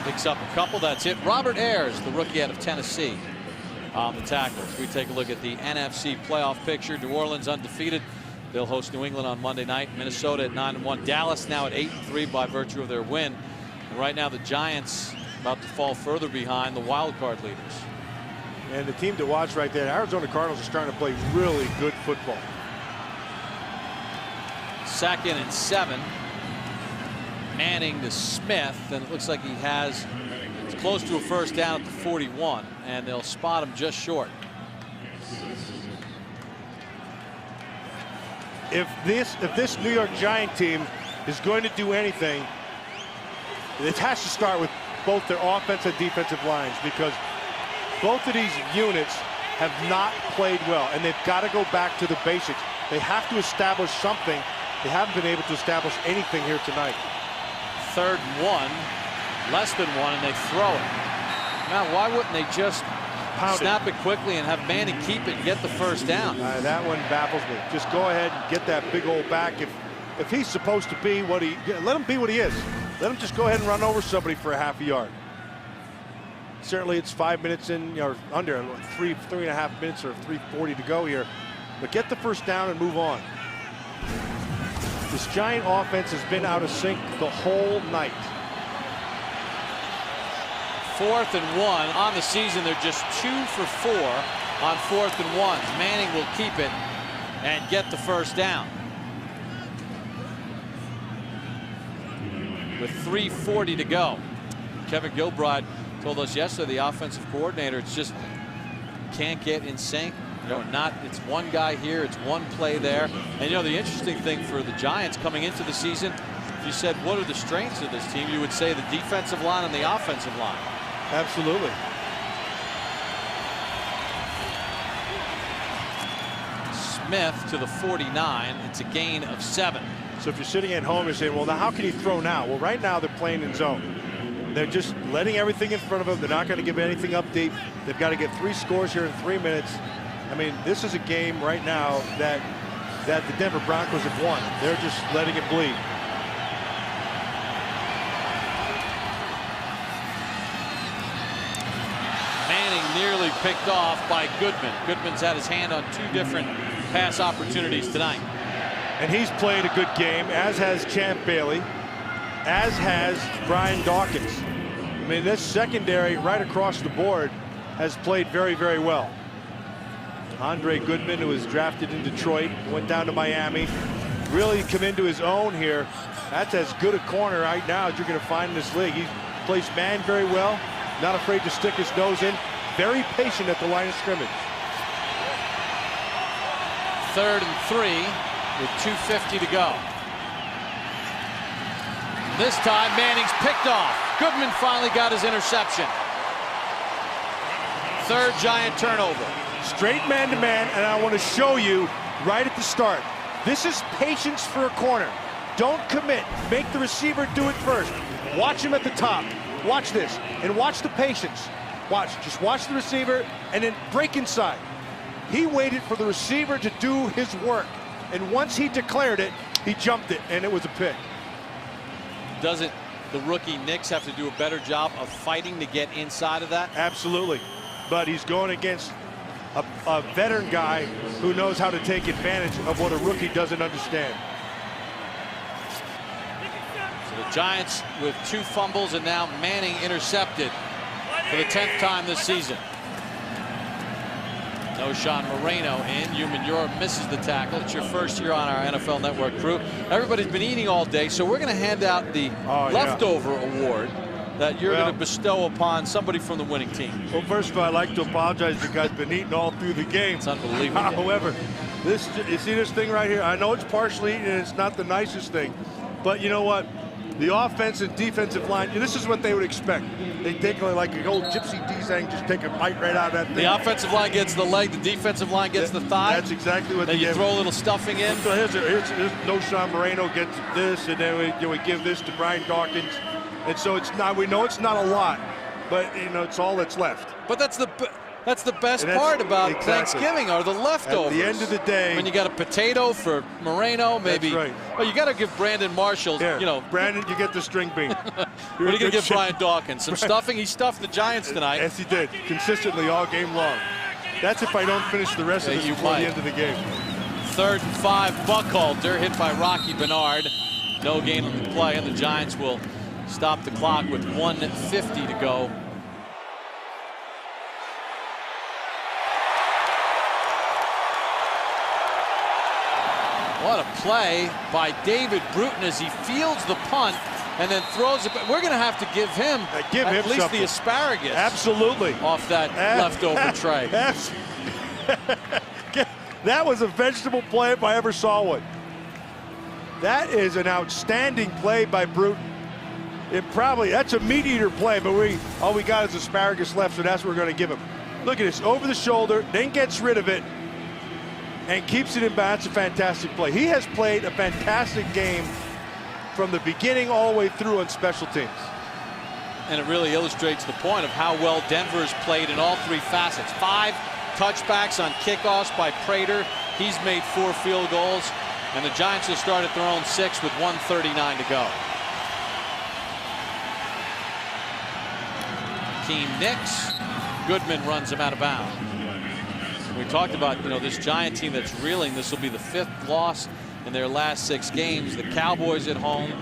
Picks up a couple. That's it. Robert Ayers, the rookie out of Tennessee, on the tackles. We take a look at the NFC playoff picture. New Orleans undefeated. They'll host New England on Monday night. Minnesota at 9-1. Dallas now at 8-3 by virtue of their win. And right now the Giants about to fall further behind the wild card leaders. And the team to watch right there, Arizona Cardinals, is starting to play really good football. 2nd and 7. Manning to Smith, and it looks like he has, it's close to a first down at the 41, and they'll spot him just short. If this New York Giant team is going to do anything, it has to start with both their offensive and defensive lines, because both of these units have not played well, and they've got to go back to the basics. They have to establish something. They haven't been able to establish anything here tonight. 3rd and 1, less than 1, and they throw it. Now, why wouldn't they just snap it quickly and have Manning keep it and get the first down? That one baffles me. Just go ahead and get that big old back. If he's supposed to be what let him be what he is. Let him just go ahead and run over somebody for a half a yard. Certainly it's 5 minutes in, or under, 3.5 minutes or 3:40 to go here. But get the first down and move on. This Giant offense has been out of sync the whole night. 4th and 1 on the season. They're just 2 for 4 on 4th and 1. Manning will keep it and get the first down. With 3:40 to go. Kevin Gilbride told us yesterday, the offensive coordinator, it's just can't get in sync. You know, it's one guy here, it's one play there. And you know, the interesting thing for the Giants coming into the season, if you said what are the strengths of this team, you would say the defensive line and the offensive line. Absolutely. Smith to the 49. It's a gain of 7. So if you're sitting at home, you're saying, well, now how can he throw now? Well, right now they're playing in zone. They're just letting everything in front of them. They're not going to give anything up deep. They've got to get 3 scores here in 3 minutes. I mean, this is a game right now that the Denver Broncos have won. They're just letting it bleed. Manning nearly picked off by Goodman. Goodman's had his hand on 2 different pass opportunities tonight. And he's played a good game, as has Champ Bailey, as has Brian Dawkins. I mean, this secondary right across the board has played very, very well. Andre Goodman, who was drafted in Detroit, went down to Miami, really come into his own here. That's as good a corner right now as you're going to find in this league. He plays man very well, not afraid to stick his nose in, very patient at the line of scrimmage. 3rd and 3 with 2:50 to go. This time Manning's picked off. Goodman finally got his interception. 3rd Giant turnover. Straight man-to-man, and I want to show you right at the start. This is patience for a corner. Don't commit. Make the receiver do it first. Watch him at the top. Watch this, and watch the patience. Watch, just watch the receiver, and then break inside. He waited for the receiver to do his work, and once he declared it, he jumped it, and it was a pick. Doesn't the rookie Nix have to do a better job of fighting to get inside of that? Absolutely, but he's going against a veteran guy who knows how to take advantage of what a rookie doesn't understand. So the Giants with 2 fumbles, and now Manning intercepted for the 10th time this season. No Sean Moreno in. Human Europe misses the tackle. It's your first year on our NFL Network crew. Everybody's been eating all day, so we're going to hand out the leftover award that you're going to bestow upon somebody from the winning team. Well, first of all, I'd like to apologize. You guys been eating all through the game. It's unbelievable. However, you see this thing right here? I know it's partially eaten and it's not the nicest thing, but you know what? The offense and defensive line, this is what they would expect. They take like an old Gypsy D-Zang, just take a bite right out of that thing. The offensive line gets the leg, the defensive line gets the thigh. That's exactly what then they you give. throw a little stuffing in. So here's no Sean Moreno gets this, and then we give this to Brian Dawkins. And so it's not, we know it's not a lot, but it's all that's left. But that's the best part about Thanksgiving are the leftovers. At the end of the day, when you got a potato for Moreno, maybe. That's right. Well, you got to give Brandon Marshall, Brandon, you get the string bean. What are you going to give Brian Dawkins? Some stuffing? He stuffed the Giants tonight. Yes, he did. Consistently all game long. That's if I don't finish the rest of this before the end of the game. 3rd and 5, Buckhalter hit by Rocky Bernard. No gain on the play, and the Giants will stop the clock with 1:50 to go. What a play by David Bruton as he fields the punt and then throws it. We're going to have to give him at least something. The asparagus. Absolutely. Off that leftover tray. That was a vegetable play if I ever saw one. That is an outstanding play by Bruton. That's a meat eater play, but all we got is asparagus left, so that's what we're going to give him. Look at this, over the shoulder, then gets rid of it and keeps it in bounds. It's a fantastic play. He has played a fantastic game from the beginning all the way through on special teams. And it really illustrates the point of how well Denver has played in all 3 facets. 5 touchbacks on kickoffs by Prater. He's made 4 field goals. And the Giants will start at their own 6 with 1:39 to go. Team Nix. Goodman runs him out of bounds. We talked about, this Giant team that's reeling. This will be the 5th loss in their last 6 games. The Cowboys at home,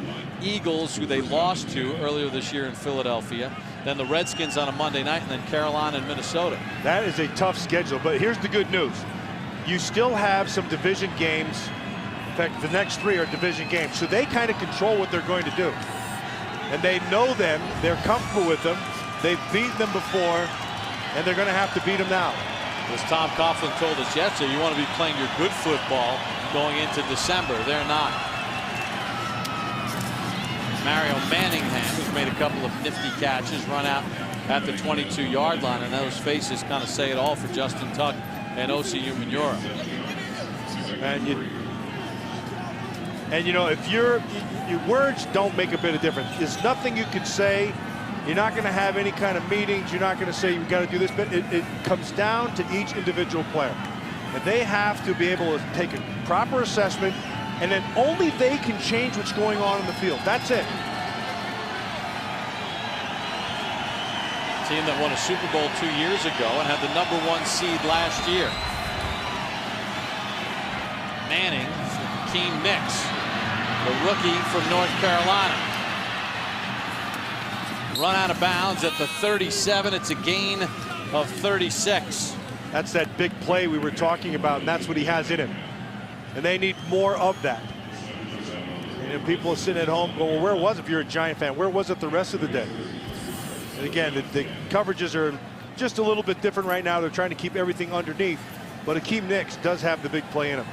Eagles, who they lost to earlier this year in Philadelphia, then the Redskins on a Monday night, and then Carolina and Minnesota. That is a tough schedule, but here's the good news. You still have some division games. In fact, the next 3 are division games, so they kind of control what they're going to do. And they know them, they're comfortable with them, they've beaten them before, and they're going to have to beat them now. As Tom Coughlin told us yesterday, you want to be playing your good football going into December. They're not. Mario Manningham, who's made a couple of nifty catches, run out at the 22-yard line, and those faces kind of say it all for Justin Tuck and Osi Umenyiora. And if your words don't make a bit of difference, there's nothing you can say. You're not going to have any kind of meetings. You're not going to say you've got to do this, but it comes down to each individual player. And they have to be able to take a proper assessment, and then only they can change what's going on in the field. That's it. Team that won a Super Bowl 2 years ago and had the #1 seed last year. Manning, Keem Nix, the rookie from North Carolina. Run out of bounds at the 37. It's a gain of 36. That's that big play we were talking about, and that's what he has in him. And they need more of that. And people are sitting at home going, well, where was it if you're a Giant fan? Where was it the rest of the day? And again, the coverages are just a little bit different right now. They're trying to keep everything underneath. But Keem Nix does have the big play in him.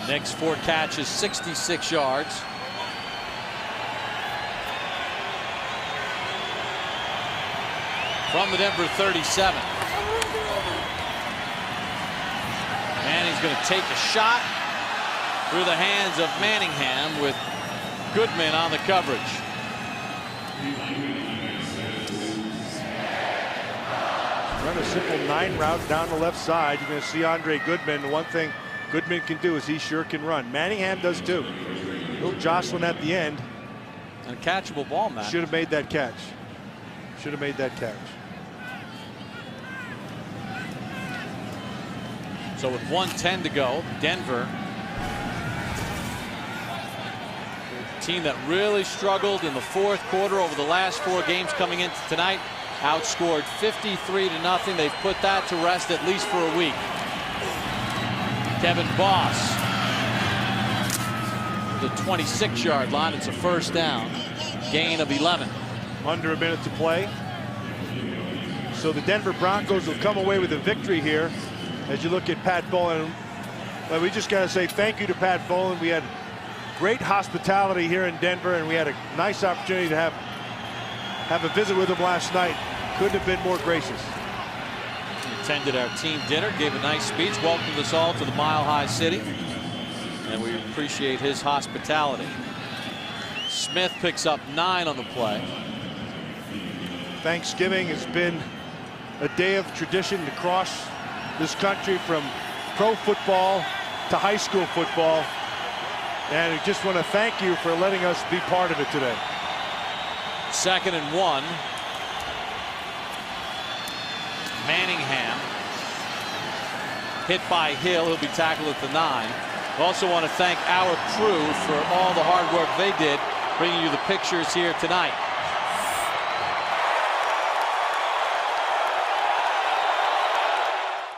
Nix 4 catches, 66 yards. From the Denver 37. Manning's going to take a shot through the hands of Manningham with Goodman on the coverage. Run a simple 9 route down the left side. You're going to see Andre Goodman. The one thing Goodman can do is he sure can run. Manningham does too. A little jostling at the end. And a catchable ball, Matt. Should have made that catch. Should have made that catch. So with 1:10 to go, Denver, a team that really struggled in the 4th quarter over the last 4 games coming into tonight, outscored 53-0. They've put that to rest at least for a week. Kevin Boss, the 26-yard line. It's a 1st down, gain of 11. Under a minute to play. So the Denver Broncos will come away with a victory here. As you look at Pat Bowlen, well, we just got to say thank you to Pat Bowlen. We had great hospitality here in Denver, and we had a nice opportunity to have a visit with him last night. Couldn't have been more gracious. He attended our team dinner, gave a nice speech, welcomed us all to the Mile High City, and we appreciate his hospitality. Smith picks up 9 on the play. Thanksgiving has been a day of tradition across this country, from pro football to high school football, and we just want to thank you for letting us be part of it today. 2nd and 1. Manningham hit by Hill. He'll be tackled at the 9. We also want to thank our crew for all the hard work they did, bringing you the pictures here tonight.